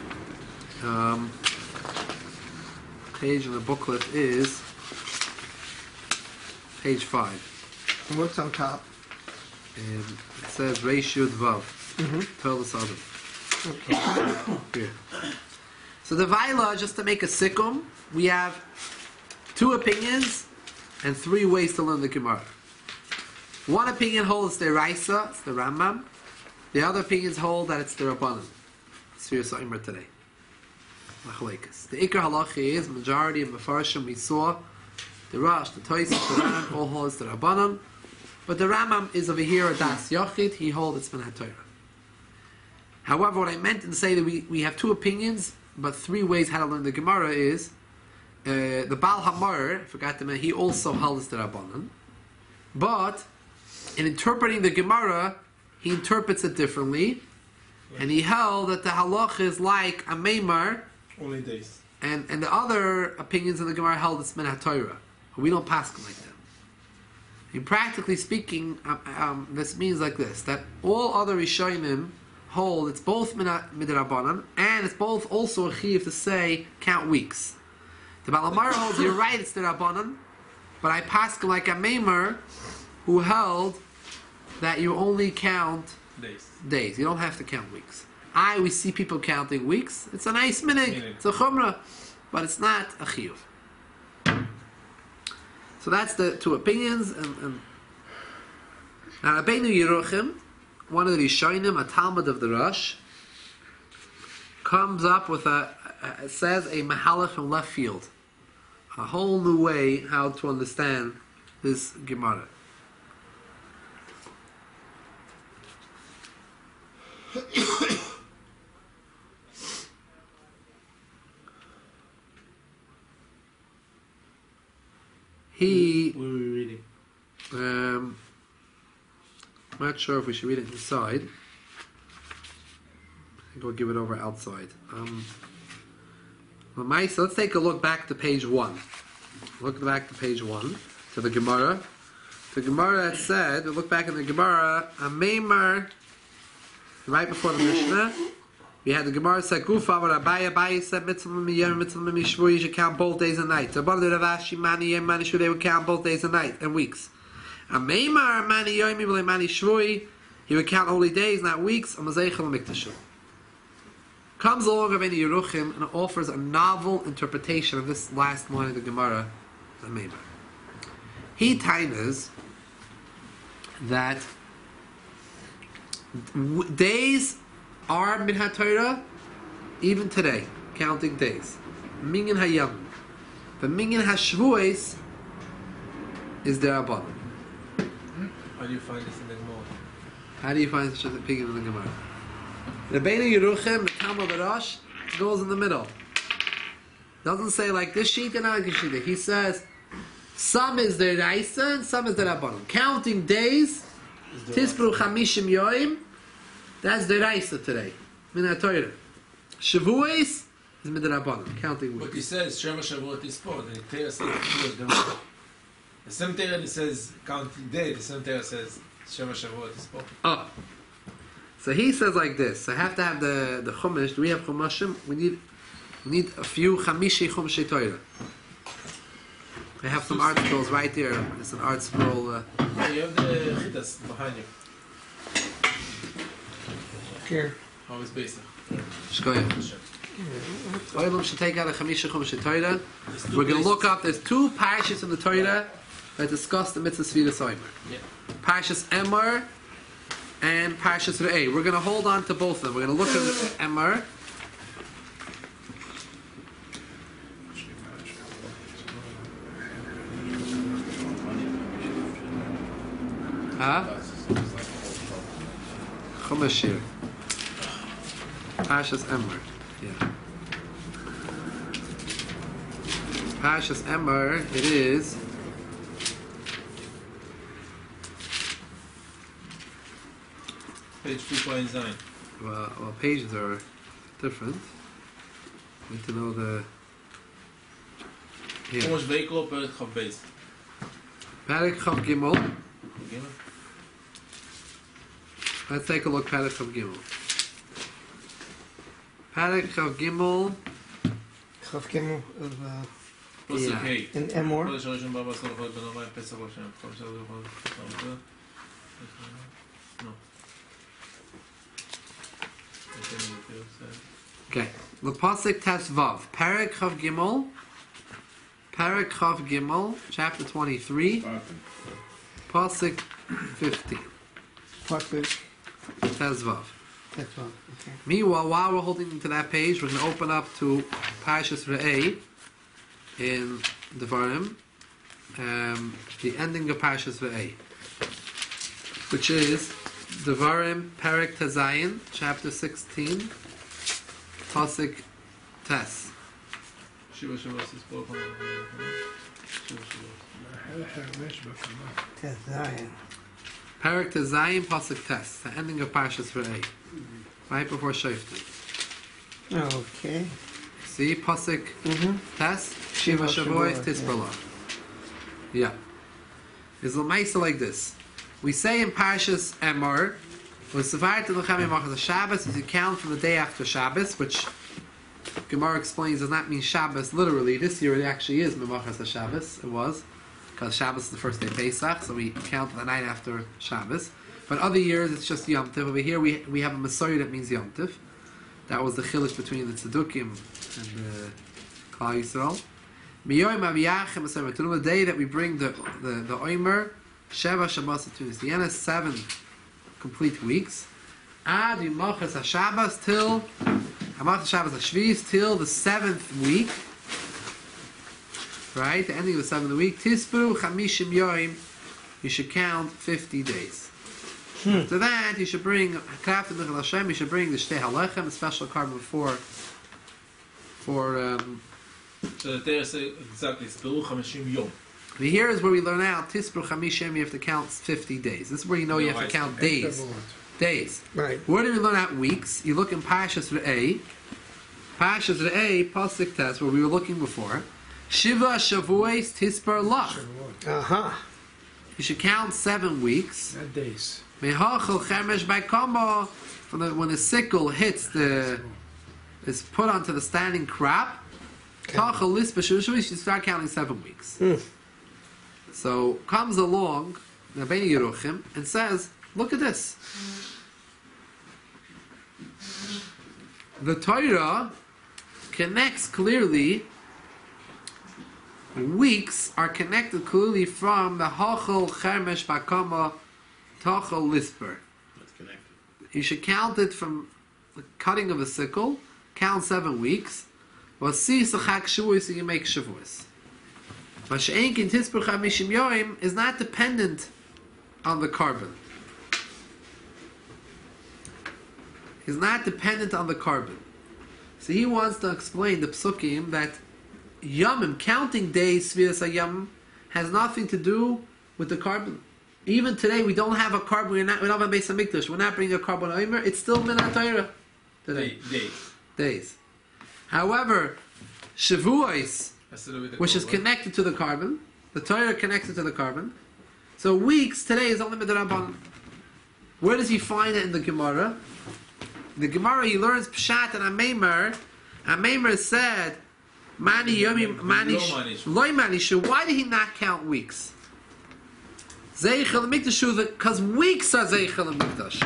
Page in the booklet is page 5. And what's on top? And it says Reish Yud Vav. Tell us other. Here. So the Vaila, just to make a sikkum, we have 2 opinions and 3 ways to learn the Gemara. One opinion holds the Raisa, it's the Rambam. The other opinions hold that it's the Rabbanon. Sefiras haOmer today. Machlekes. The Ikar Halacha is majority of Mefarshim we saw. The Rosh, the Toys, the Ran, all holds the Rabbanon. But the Rambam is over here a Das Yochid. He holds it's min haTorah. However, what I meant to say that we have 2 opinions, but 3 ways how to learn the Gemara is the Baal HaMar, I forgot to mention, he also holds the Rabbanon. But in interpreting the Gemara, he interprets it differently. And he held that the halach is like a meimar. Only days. And the other opinions in the Gemara held it's min haTorah. We don't pass like them. In practically speaking, this means like this, that all other Rishonim hold it's both meDerabonon and it's both also a chiyuv to say count weeks. The Baal HaMar holds you're right, it's the Rabbanon, but I pass like a meimar who held that you only count days. You don't have to count weeks. We see people counting weeks. It's a nice minig. It's a chumrah, but it's not a chiyuv. So that's the 2 opinions. And now Rabbeinu Yeruchim, one of the Rishonim, a Talmud of the Rosh, comes up with says a mahalach from left field, a whole new way how to understand this Gemara. What were we reading? I'm not sure if we should read it inside. I think we'll give it over outside. Let's take a look back to page 1. Look back to page 1 to the Gemara. The Gemara had said, look back in the Gemara, a meimar. Right before the Mishnah, we had the Gemara said, Gufa, where Abaye said, mitzvah miyom, mitzvah mishvu, you should count both days and nights. Abba the Ravashi, mani yom, mani shvu, they would count both days and nights, and weeks. A meimar, mani yom, mani shvu, he would count only days, not weeks, and mazeichel miktashu. Comes along Rabbeinu Yeruchim and offers a novel interpretation of this last line of the Gemara, a meimar. He tainas that days are min haTorah even today, counting days. Minyan hayam. The minyan hashvuos is derabanan. How do you find this in the Gemara? How do you find such a opinion in the Gemara? The Rabbeinu Yeruchim, the Talmud of the Rosh, goes in the middle. Doesn't say like this sheet and like this sheet. He says some is the Raisa and some is the Rabbanon. Counting days. Tispru chamishim yoim, that's the Raisa today. Min haTorah. Shavuos is meDerabonon, counting weeks. But he says Shema Shavuot Tispor. The Torah says the same Torah that says counting day. The same Torah says Shema Shavuot Tispor. Oh, so he says like this. I have to have the chumash. Do we have chumashim? We need a few chamishi chumashei Torah. I have some articles right there. There's an art scroll. Yeah, you have the chitas behind you. Here. How is basic? Shkoyach. Oilam should take out a Chamisha Chumash Torah. We're going to look up, there's two parashas in the Torah that discuss the mitzvah Sefiras haOmer. Yeah. Parashas Emor and Parashas Re'eh. We're going to hold on to both of them. We're going to look at Emor. Chumashir. Parashas Emor. Yeah. Parashas Emor, it is Page 2.9. well, pages are different. Need to know the. Here. Chumash Veikol, Perek Chav Beis. Perek Chav Gimel. Gimel? Let's take a look. Perek Chav Gimel. Perek Chav Gimel. Chav Gimel of Pasuk Yeah. Hey. in Emor. Chodesh Rishon Baba Sol Chol Ben Omar Pesach Hashem. Chodesh Rishon No. Okay. Lepasik Tes Vav. Perek Chav Gimel. Perek Chav Gimel, chapter 23. Pasuk 50. Pasuk. Tes Vav. That's all. Okay. Meanwhile, while we're holding to that page, we're going to open up to Parashas Re'eh in Devarim, the ending of Parashas Re'eh, which is Devarim Perek Tezayin, chapter 16, Pasuk Tes. Shiva Shavuos is spoken. Shiva Shavuos. Tezayin. Perek Tezayin, Pasuk Tes, the ending of Parashas Re'eh, right before Shoftim. Okay. See, Pasuk Mm-hmm. Tes, Shiva Shavuos, Tisperlah. Yeah. It's l'maisa like this. We say in Parashas Emor, when Sefiras and Lechem Yemachas Shabbos is you count from the day after Shabbos, which Gemara explains does not mean Shabbos literally. This year it actually is Memachas Shabbos. It was because Shabbos is the first day of Pesach, so we count the night after Shabbos. But other years it's just Yom Tov. Over here we have a Masorah that means Yom Tov. That was the chiluk between the Tzedukim and the Klal Yisrael. The day that we bring the haOmer, Sheva Shabbos Tunis, the end of 7 complete weeks. Ad Yimachas HaShabbos till Hamachas Shabbos HaShvius till the 7th week. Right, the ending of the 7th week. Tispru Chamishim Yoim. You should count 50 days. After that, you should bring Kraftim Michal Hashem. You should bring the Shtei Halechem, a special carbon for So the Torah says exactly, Spiru Chamishim Yom. here is where we learn out Tispru Chamishim. You have to count 50 days. This is where you know you have to count days. Days. Right. Where do we learn out weeks? You look in Parashas Re'eh. Parashas Re'eh, Pasuk Tes, where we were looking before. Shiva Shavuos Tisper Lach. Uh-huh. You should count 7 weeks. Not days. Mehachel Chemesh by Kamo. When the sickle hits is put onto the standing crop. Tachel Lispa Shushu, you should start counting 7 weeks. So comes along Rabbeinu Yeruchim and says, look at this. The Torah connects clearly, weeks are connected clearly from the Hachel Chermesh Bakama Tachel Lisper. That's connected. You should count it from the cutting of a sickle, count 7 weeks. Well, see Sachak Shavuos, so you make Shavuos. Masha'enkin Tispur Chamishim Yoim is not dependent on the carbon. Is not dependent on the carbon. So he wants to explain the psukim that Yomim, counting days, Sefiras HaYom, has nothing to do with the carbon. Even today, we don't have a carbon. We don't have a Beis HaMikdash. We're not bringing a carbon haOmer. It's still min haTorah today. Days. However, Shavuos, which is connected to the carbon, the Torah connected to the carbon. So weeks today is only meDerabonon. Where does he find it in the Gemara? In the Gemara, he learns Pshat and haOmer. haOmer said, Mani Yomi Loy Manishu. Why did he not count weeks? Zeichel Mikdashu, because weeks are Zeichel Mikdash.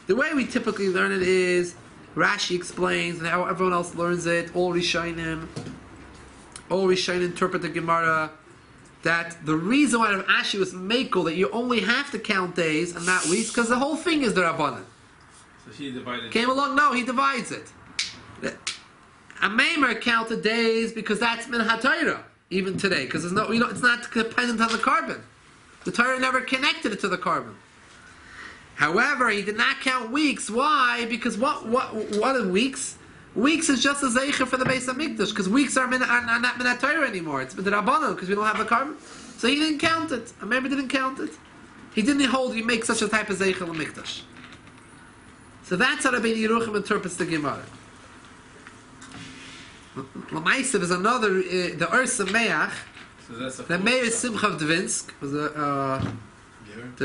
The way we typically learn it is Rashi explains, and how everyone else learns it. All Rishonim interpret the Gemara that the reason why Rav Ashi was makel that you only have to count days and not weeks, because the whole thing is the Rabbanan. So he divided. Came along, no, he divides it. A Maimer counted days because that's min haTorah even today, because there's no, it's not dependent on the carbon. The Torah never connected it to the carbon. However, he did not count weeks. Why? Because what are weeks? Weeks is just a zeicher for the Beis Hamikdash, because weeks are not min haTorah anymore. It's meDerabonon because we don't have the carbon. So he didn't count it. A Maimer didn't count it. He didn't hold you make such a type of zeicher l'mikdash. So that's how Rabbeinu Yerucham interprets the Gemara. L'maisiv is another, the Ur Sameach, the Meir Simcha of Dvinsk, was the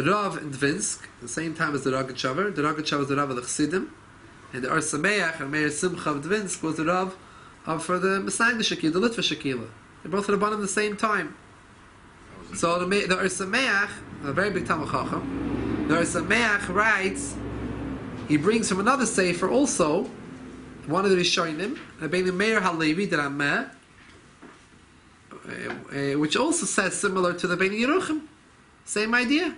Rav in Dvinsk, the same time as the Rogachover. The Rogachover was the Rav of the Chassidim, and the Ur Sameach, and Meir Simcha of Dvinsk, was the Rav for the Masagda Shekila, the Litva Shekila. They both were born at the same time. So the Ur Sameach, a very big Talmud Chacham, the Ur Sameach writes, he brings from another Sefer also, one of the Rishonim, Rabbeinu Meir Halevi, the Rameh, which also says similar to the Rabbeinu Yerucham. Same idea.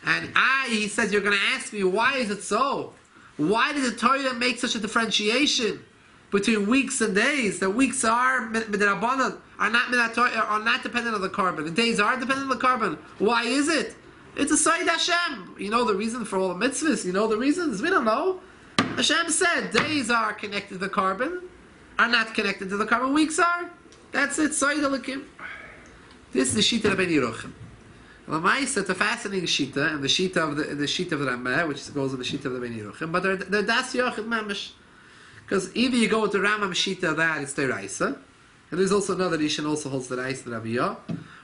And he says, you're going to ask me, why is it so? Why did the Torah make such a differentiation between weeks and days? The weeks are meDerabonon, are not dependent on the carbon. The days are dependent on the carbon. Why is it? It's a Sayyid Hashem. You know the reason for all the mitzvahs? You know the reasons? We don't know. Hashem said days are connected to the carbon, are not connected to the carbon. Weeks are. That's it. Sayyid Elikim. This is the Shita of Rabbeinu Yerucham. L'maisa, it's a fascinating Shita, and the Shita of the Shita of the Rameh, which goes in the Shita of the Rabbeinu Yerucham. But they're Das Yochid Mamish, because either you go with the Rambam Shita that it's the Raisa, and there's also another Rishon also holds the Raisa, the Rabiyah,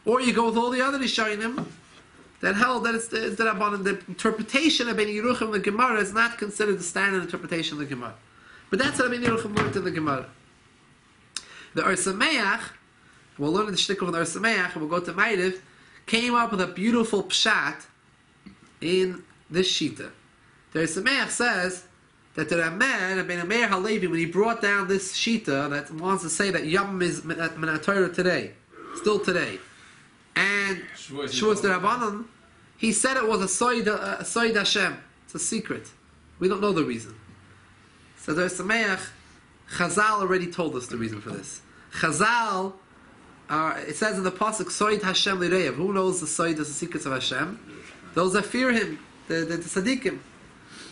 or you go with all the other Rishonim that held that it's the Rabbanan. The interpretation of Rabbeinu Yerucham in the Gemara is not considered the standard interpretation of the Gemara. But that's what Rabbeinu Yerucham learned in the Gemara. The Ur Sameach, we'll learn the shtickle of the Ur Sameach, and we'll go to Ma'ariv, came up with a beautiful pshat in this Shita. The Ur Sameach says that the Rameh, Rabbeinu Meir Halevi, when he brought down this Shita that wants to say that Yom is min haTorah today, still today, and Shavuos the Rabbanon, he said it was a Soid Hashem. It's a secret. We don't know the reason. So the Sameach, Chazal already told us the reason for this. Chazal, it says in the pasuk, Soid Hashem Lireyev. Who knows the Soid, the secrets of Hashem? Those that fear Him, the Tzaddikim.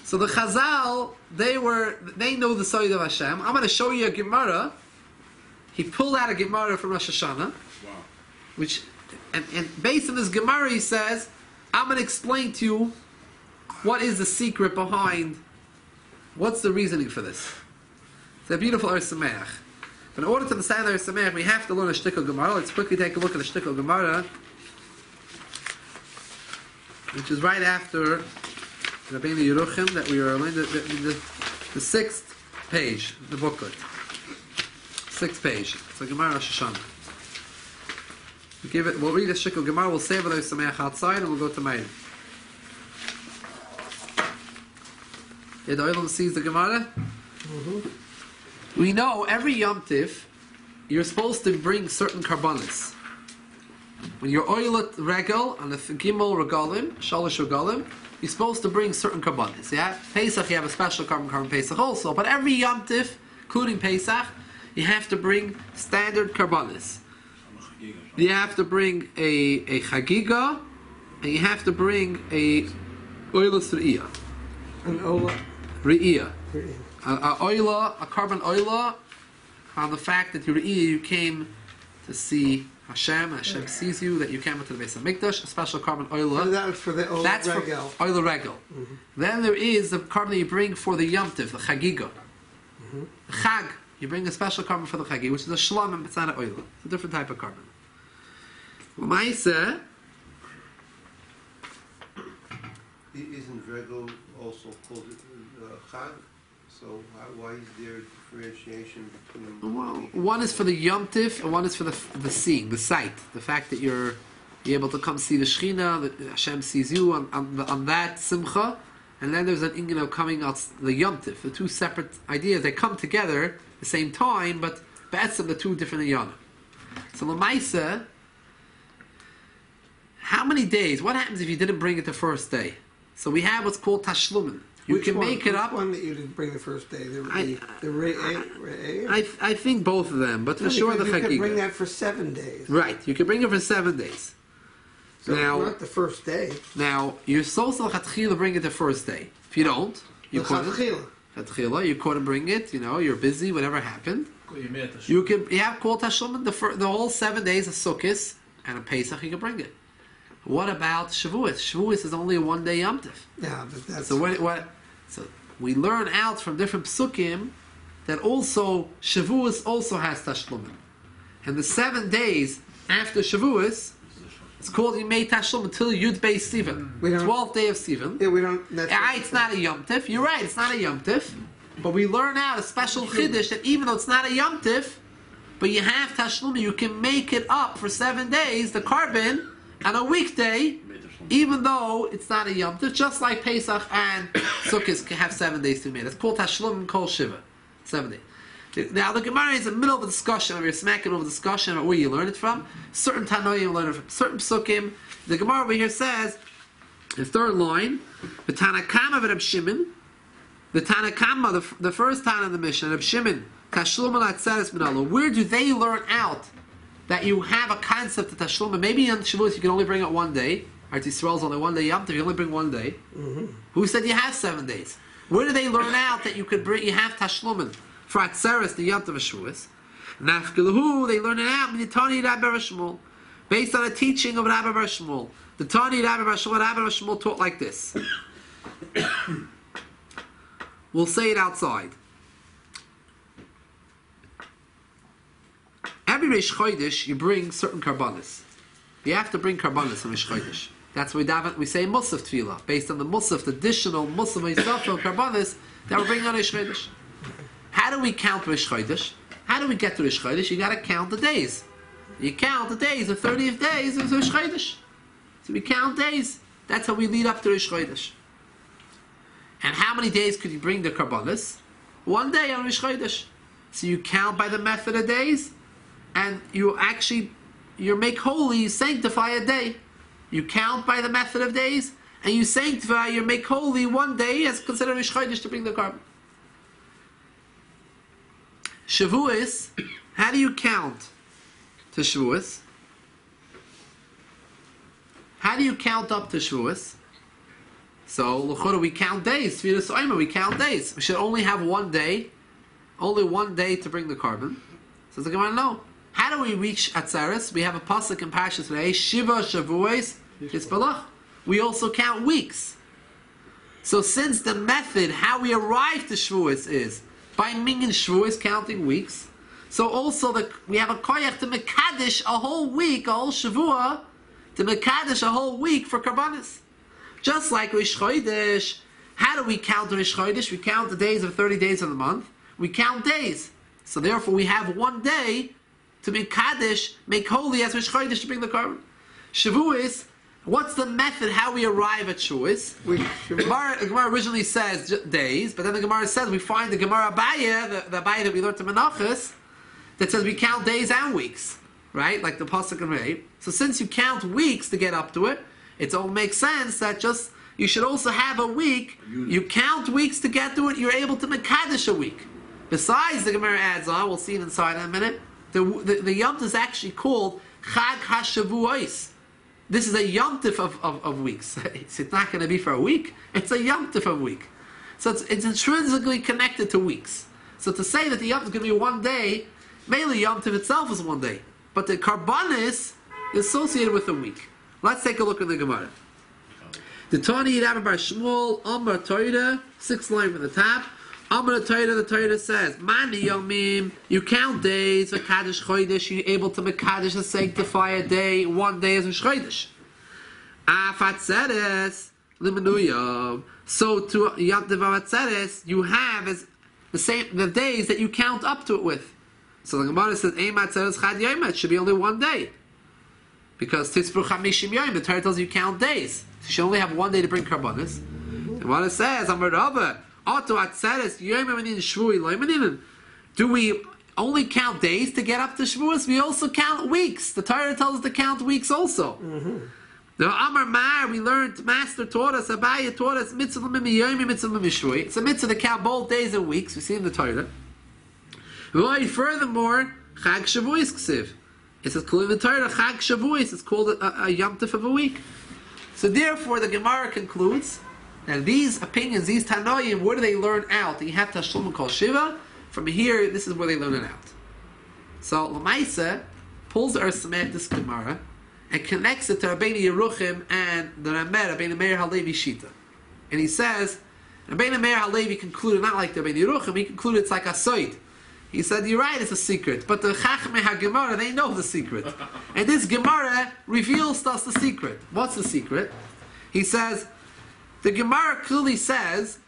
So the Chazal, they know the Soid of Hashem. I'm going to show you a Gemara. He pulled out a Gemara from Rosh Hashanah, which. And based on this Gemara, he says, I'm going to explain to you what is the secret behind, what's the reasoning for this. It's a beautiful Ur Sameach. But in order to understand the Ur Sameach, we have to learn a shtickle Gemara. Let's quickly take a look at the shtickle Gemara, which is right after Rabbeinu Yerucham that we are learning, the sixth page, the booklet. Sixth page. It's a Gemara Rosh Hashanah. We'll read the Shikul Gemara, we'll say whether it's Sameach outside, and we'll go to Meir. Yeah, the Olam sees the Gemara? Mm-hmm. We know every Yom Tif, you're supposed to bring certain karbanis. When you're oilet regel, on the Gimel regalim, Shalosh regalim, you're supposed to bring certain karbanis. Yeah? Pesach, you have a special carbon Pesach also, but every Yom Tif, including Pesach, you have to bring standard karbanis. You have to bring a chagiga, and you have to bring a oilus re'iyah. An ola. Re'iyah. A carbon oila, on the fact that you came to see Hashem, Hashem sees you, that you came into the Beis Hamikdash, a special carbon oila. And that was for the ola That's regel. for oila regel. Mm-hmm. Then there is the carbon that you bring for the Yom Tiv, the chagiga. Mm-hmm. The chag, you bring a special carbon for the chagi, which is a shlam and betzana oila. It's a different type of carbon. Ma'aseh. Isn't regel also called chag? So why is there differentiation between? Well, one is for the Yom Tif, and one is for the seeing, the sight, the fact that you're able to come see the Shechina, that Hashem sees you on that Simcha, and then there's an inyan of coming out the Yom Tif. The two separate ideas, they come together at the same time, but be'etzem the two different inyanim. So l'maisa, how many days? What happens if you didn't bring it the first day? So we have what's called tashlumin. You Which can one? make it up. Which one that you didn't bring the first day? I think both of them, but for sure the you could bring chagiga. that for 7 days. Right, you can bring it for 7 days. So Now- not the first day. Now you're supposed to bring it the first day. If you don't, you couldn't. You couldn't bring it. You know, you're busy. Whatever happened, you have called tashlumin the whole 7 days of Sukkot and a Pesach. You can bring it. What about shavuos? Shavuos is only a 1 day Yom Tov. Yeah, but that's... So So we learn out from different psukim that also Shavuos also has tashlumin, and the 7 days after Shavuos, it's called Yimei Tashlumin until Yud Beis Sivan, 12th day of Sivan. Yeah, we don't... It's not a Yom Tif. You're right. It's not a Yom Tif, but we learn out a special chiddush that even though it's not a Yom Tif, but you have tashlumin, you can make it up for 7 days, the carbon, on a weekday, even though it's not a Yom Tov, just like Pesach and Sukkot can have 7 days to be made. It's called Tashlum Kol Shiva. 7 days. Now the Gemara is in the middle of a discussion, we're smacking over a discussion about where you learn it from. Certain Tanoim learn it from certain Psukim. The Gemara over here says, the third line, the Tanakama of Reb Shimon, the Tanakama, the first Tana of the Mishnah, Reb Shimon, Tashlum al Atzeres Minalo, where do they learn out that you have a concept of Tashlum? Maybe on Shavuos you can only bring it 1 day. Eretz Yisrael is only 1 day Yom Tov. You only bring 1 day. Mm-hmm. Who said you have 7 days? Where do they learn out that you could bring? You have Tashlumin for Atzeres, the Yom Tov Shavuos. Nafkilahu, they learn it out. Tani Rabbi Shmuel, based on a teaching of Rabbi Shmuel. The Tani Rabbi Shmuel taught like this. We'll say it outside. Every Rish Chodesh, you bring certain karbanis. You have to bring karbanis on Rish Chodesh. That's why we say Musaf Tefillah, based on the Musaf, the additional Musaf Yisrael karbanis that we bring on Rish Chodesh. How do we count Rish Chodesh? How do we get to Rish Chodesh? You got to count the days. You count the days, the 30th days of Rish Chodesh. So we count days. That's how we lead up to Rish Chodesh. And how many days could you bring the karbanis? 1 day on Rish Chodesh. So you count by the method of days, and you make holy, you sanctify a day. You count by the method of days, and you sanctify, you make holy 1 day as considered Rish Chodesh to bring the carbon. Shavuos, how do you count to Shavuos? How do you count up to Shavuos? So, l'chora, we count days. Sefiras haOmer, we count days. We should only have 1 day, only 1 day to bring the carbon. So the Gemara, no. How do we reach Atzeres? We have a pasuk in Parshas today, Shiva Shavuos Hispalach. We also count weeks. So since the method, how we arrive to Shavuos is by Minyan Shavuos, counting weeks, so also we have a koyach to Mekadesh a whole week, a whole Shavua, to Mekadesh a whole week for Karbanis. Just like Rish Chodesh, how do we count Rish Chodesh? We count the days of 30 days of the month. We count days. So therefore we have 1 day to make Kaddish, make holy as Rish Chodesh to bring the carbon. Shavuos, what's the method how we arrive at Shavuos? The Gemara originally says days, but then the Gemara says we find the Gemara Abaye, the Abaye that we learned to Menachos, that says we count days and weeks, right? Like the pasuk in Rei. So since you count weeks to get up to it, it all makes sense that just you should also have a week. You count weeks to get to it. You're able to make Kaddish a week. Besides, the Gemara adds on. We'll see it inside in a minute. The Yom Tov is actually called Chag HaShavuos. This is a Yom Tov of weeks. It's not going to be for a week. It's a Yom Tov of week. So it's intrinsically connected to weeks. So to say that the Yom Tov is going to be 1 day, mainly Yom Tov itself is 1 day. But the Karbanis is associated with a week. Let's take a look at the Gemara. The Tani Rabbi Bar Shmuel, Amar Torah, 6th line from the top. Amar Torah, the Torah says, Mani Yomim, you count days, V'Kaddish Chodesh, you're able to make Kaddish and sanctify a day, 1 day as a Chodesh. Afatzeres, Limenuyam. So to Yom Tov Afatzeres, you have as the days that you count up to it with. So the Gemara says, Eim Atzeres Chad Yom, it should be only 1 day. Because Titzbru Chamishim Yom, the Torah tells you count days. So you should only have 1 day to bring Karbanis. And what it says, do we only count days to get up to Shavuos? We also count weeks. The Torah tells us to count weeks also. The Amar Mar, we learned, Master taught us, Abaya taught us, mitzvah l'mimi mitzvah l'mishvui. It's a mitzvah to count both days and weeks. We see in the Torah. Furthermore, Chag Shavuos ksiv. It says, in the Torah, Chag Shavuos is called a Yom Tov of a week. So therefore, the Gemara concludes that these opinions, these Tanoim, where do they learn out? You have Tashlum Kol Shiva. From here, this is where they learn it out. So Lamaisa pulls the Ersameh, this Gemara, and connects it to Rabbeinu Yeruchim and the Ramer, Rabbeinu Meir Halevi Shita. And he says, Rabbeinu Meir Halevi concluded, not like the Rabbeinu Yeruchim, he concluded it's like a soid. He said, you're right, it's a secret. But the Chachmei HaGemara, they know the secret. And this Gemara reveals to us the secret. What's the secret? He says, the Gemara clearly says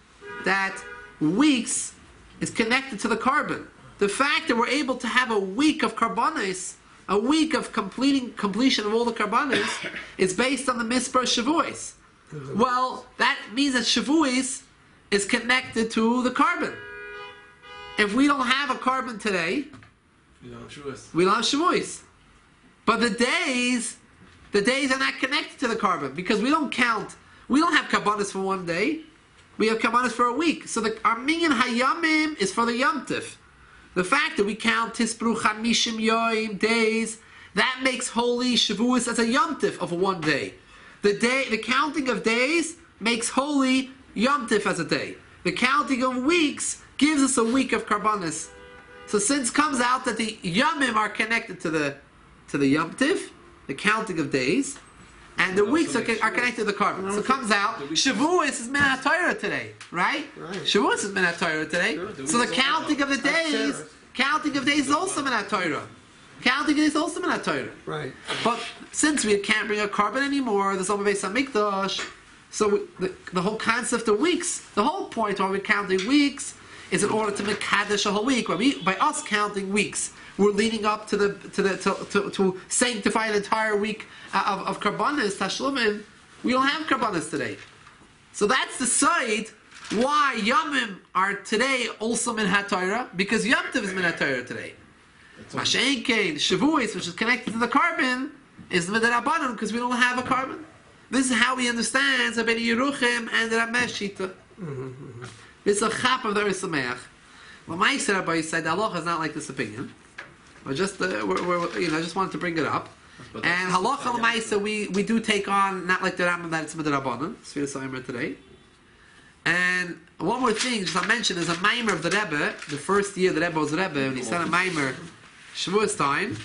that weeks is connected to the carbon. The fact that we're able to have a week of carbonis, a week of completion of all the carbonis, is based on the Mispar Shavuos. Well, that means that Shavuos is connected to the carbon. If we don't have a carbon today, we don't have Shavuos. But the days are not connected to the carbon because we don't have carbonis for one day. We have Kabbanis for a week. So our minyan hayamim is for the Yom Tif. The fact that we count Tispru Chamishim Yoim days, that makes holy Shavuos as a Yom Tif of one day. The counting of days makes holy Yom Tif as a day. The counting of weeks gives us a week of Karbanis. So since it comes out that the Yomim are connected to the Yom Tif, the counting of days, and the weeks are connected to the carbon. So it comes out, Shavuos is Min HaTorah today, right? Shavuos is Min HaTorah today. So the counting of the days, is also Min HaTorah. Counting of days is also Min HaTorah. Right. But since we can't bring a carbon anymore, there's only based on Mikdash, so the whole concept of weeks, the whole point why we're counting weeks is in order to make Kaddish a whole week. By us counting weeks, we're leading up to sanctify an entire week of Karbanis, Tashlumim. We don't have Karbanis today. So that's the side why Yomim are today also Min HaTorah, because Yom Tov is Min HaTorah today. Mashen Kein, Shavuos, which is connected to the carbon, is meDerabonon, because we don't have a carbon. This is how we understand Rabbeinu Yeruchim and the Ramesh Shita. This is a chap of the Ersameach. Well, my Rabbi said the halacha is not like this opinion. I just wanted to bring it up. And halacha l'maisa we do take on not like the Rambam that it's meDerabonon. Sefiras haOmer today. And one more thing, just I mentioned, is a maimer of the Rebbe. The first year the Rebbe was Rebbe, when he said a maimer Shavuos time,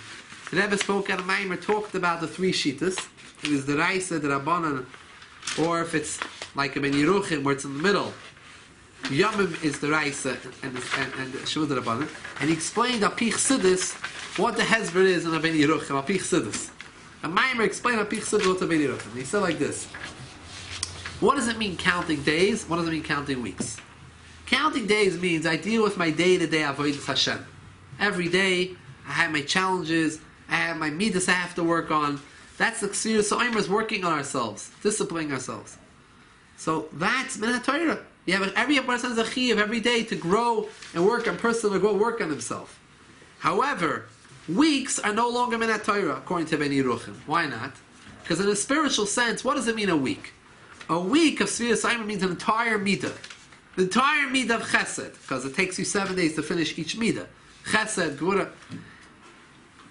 the Rebbe spoke at a maimer, talked about the three shitas. It is the Raisa, the Rabbanon, or if it's like a Ben Yeruchim where it's in the middle. Yomim is the Raisa and Shavuos the Rabbanon. And he explained Apich Siddis what the Hezbollah is in a Ben Yeruchim, Apich Siddis. A Maimer explained Apich Siddis what the Ben Yeruchim. He said like this. What does it mean counting days? What does it mean counting weeks? Counting days means I deal with my day-to-day avodas Hashem. Every day I have my challenges, I have my midas I have to work on. That's the Sefiras haOmer is working on ourselves, disciplining ourselves. So that's Min HaTorah. You have every person has a chiyuv every day to grow and work on personal, to work on himself. However, weeks are no longer Min HaTorah according to Ben Yeruchim. Why not? Because in a spiritual sense, what does it mean a week? A week of Sefiras haOmer means an entire midah. The entire midah of chesed, because it takes you 7 days to finish each midah. Chesed, gvura.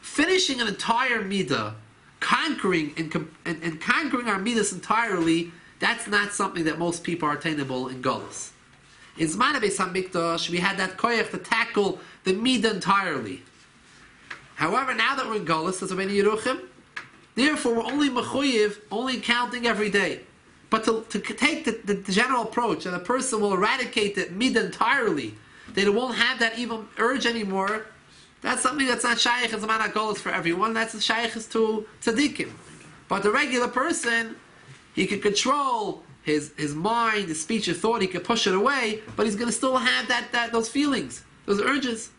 Finishing an entire midah, conquering and conquering our midas entirely, that's not something that most people are attainable in Golus. In Zman Beis HaMikdash, we had that koyach to tackle the midah entirely. However, now that we're in Golus, as Rabbeinu Yeruchim, therefore we're only mechuyev, only counting every day. But to take the general approach that a person will eradicate the midah entirely, that it won't have that evil urge anymore, that's something that's not shaykh as a man HaGolus for everyone. That's the shaykh is to tzaddikim. But the regular person, he can control his mind, his speech, his thought. He can push it away, but he's going to still have those feelings, those urges.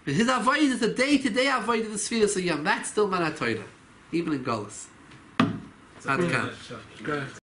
But his avodah is the day-to-day avodah of the Sefiras haOmer. That's still Min HaTorah, even in Golus.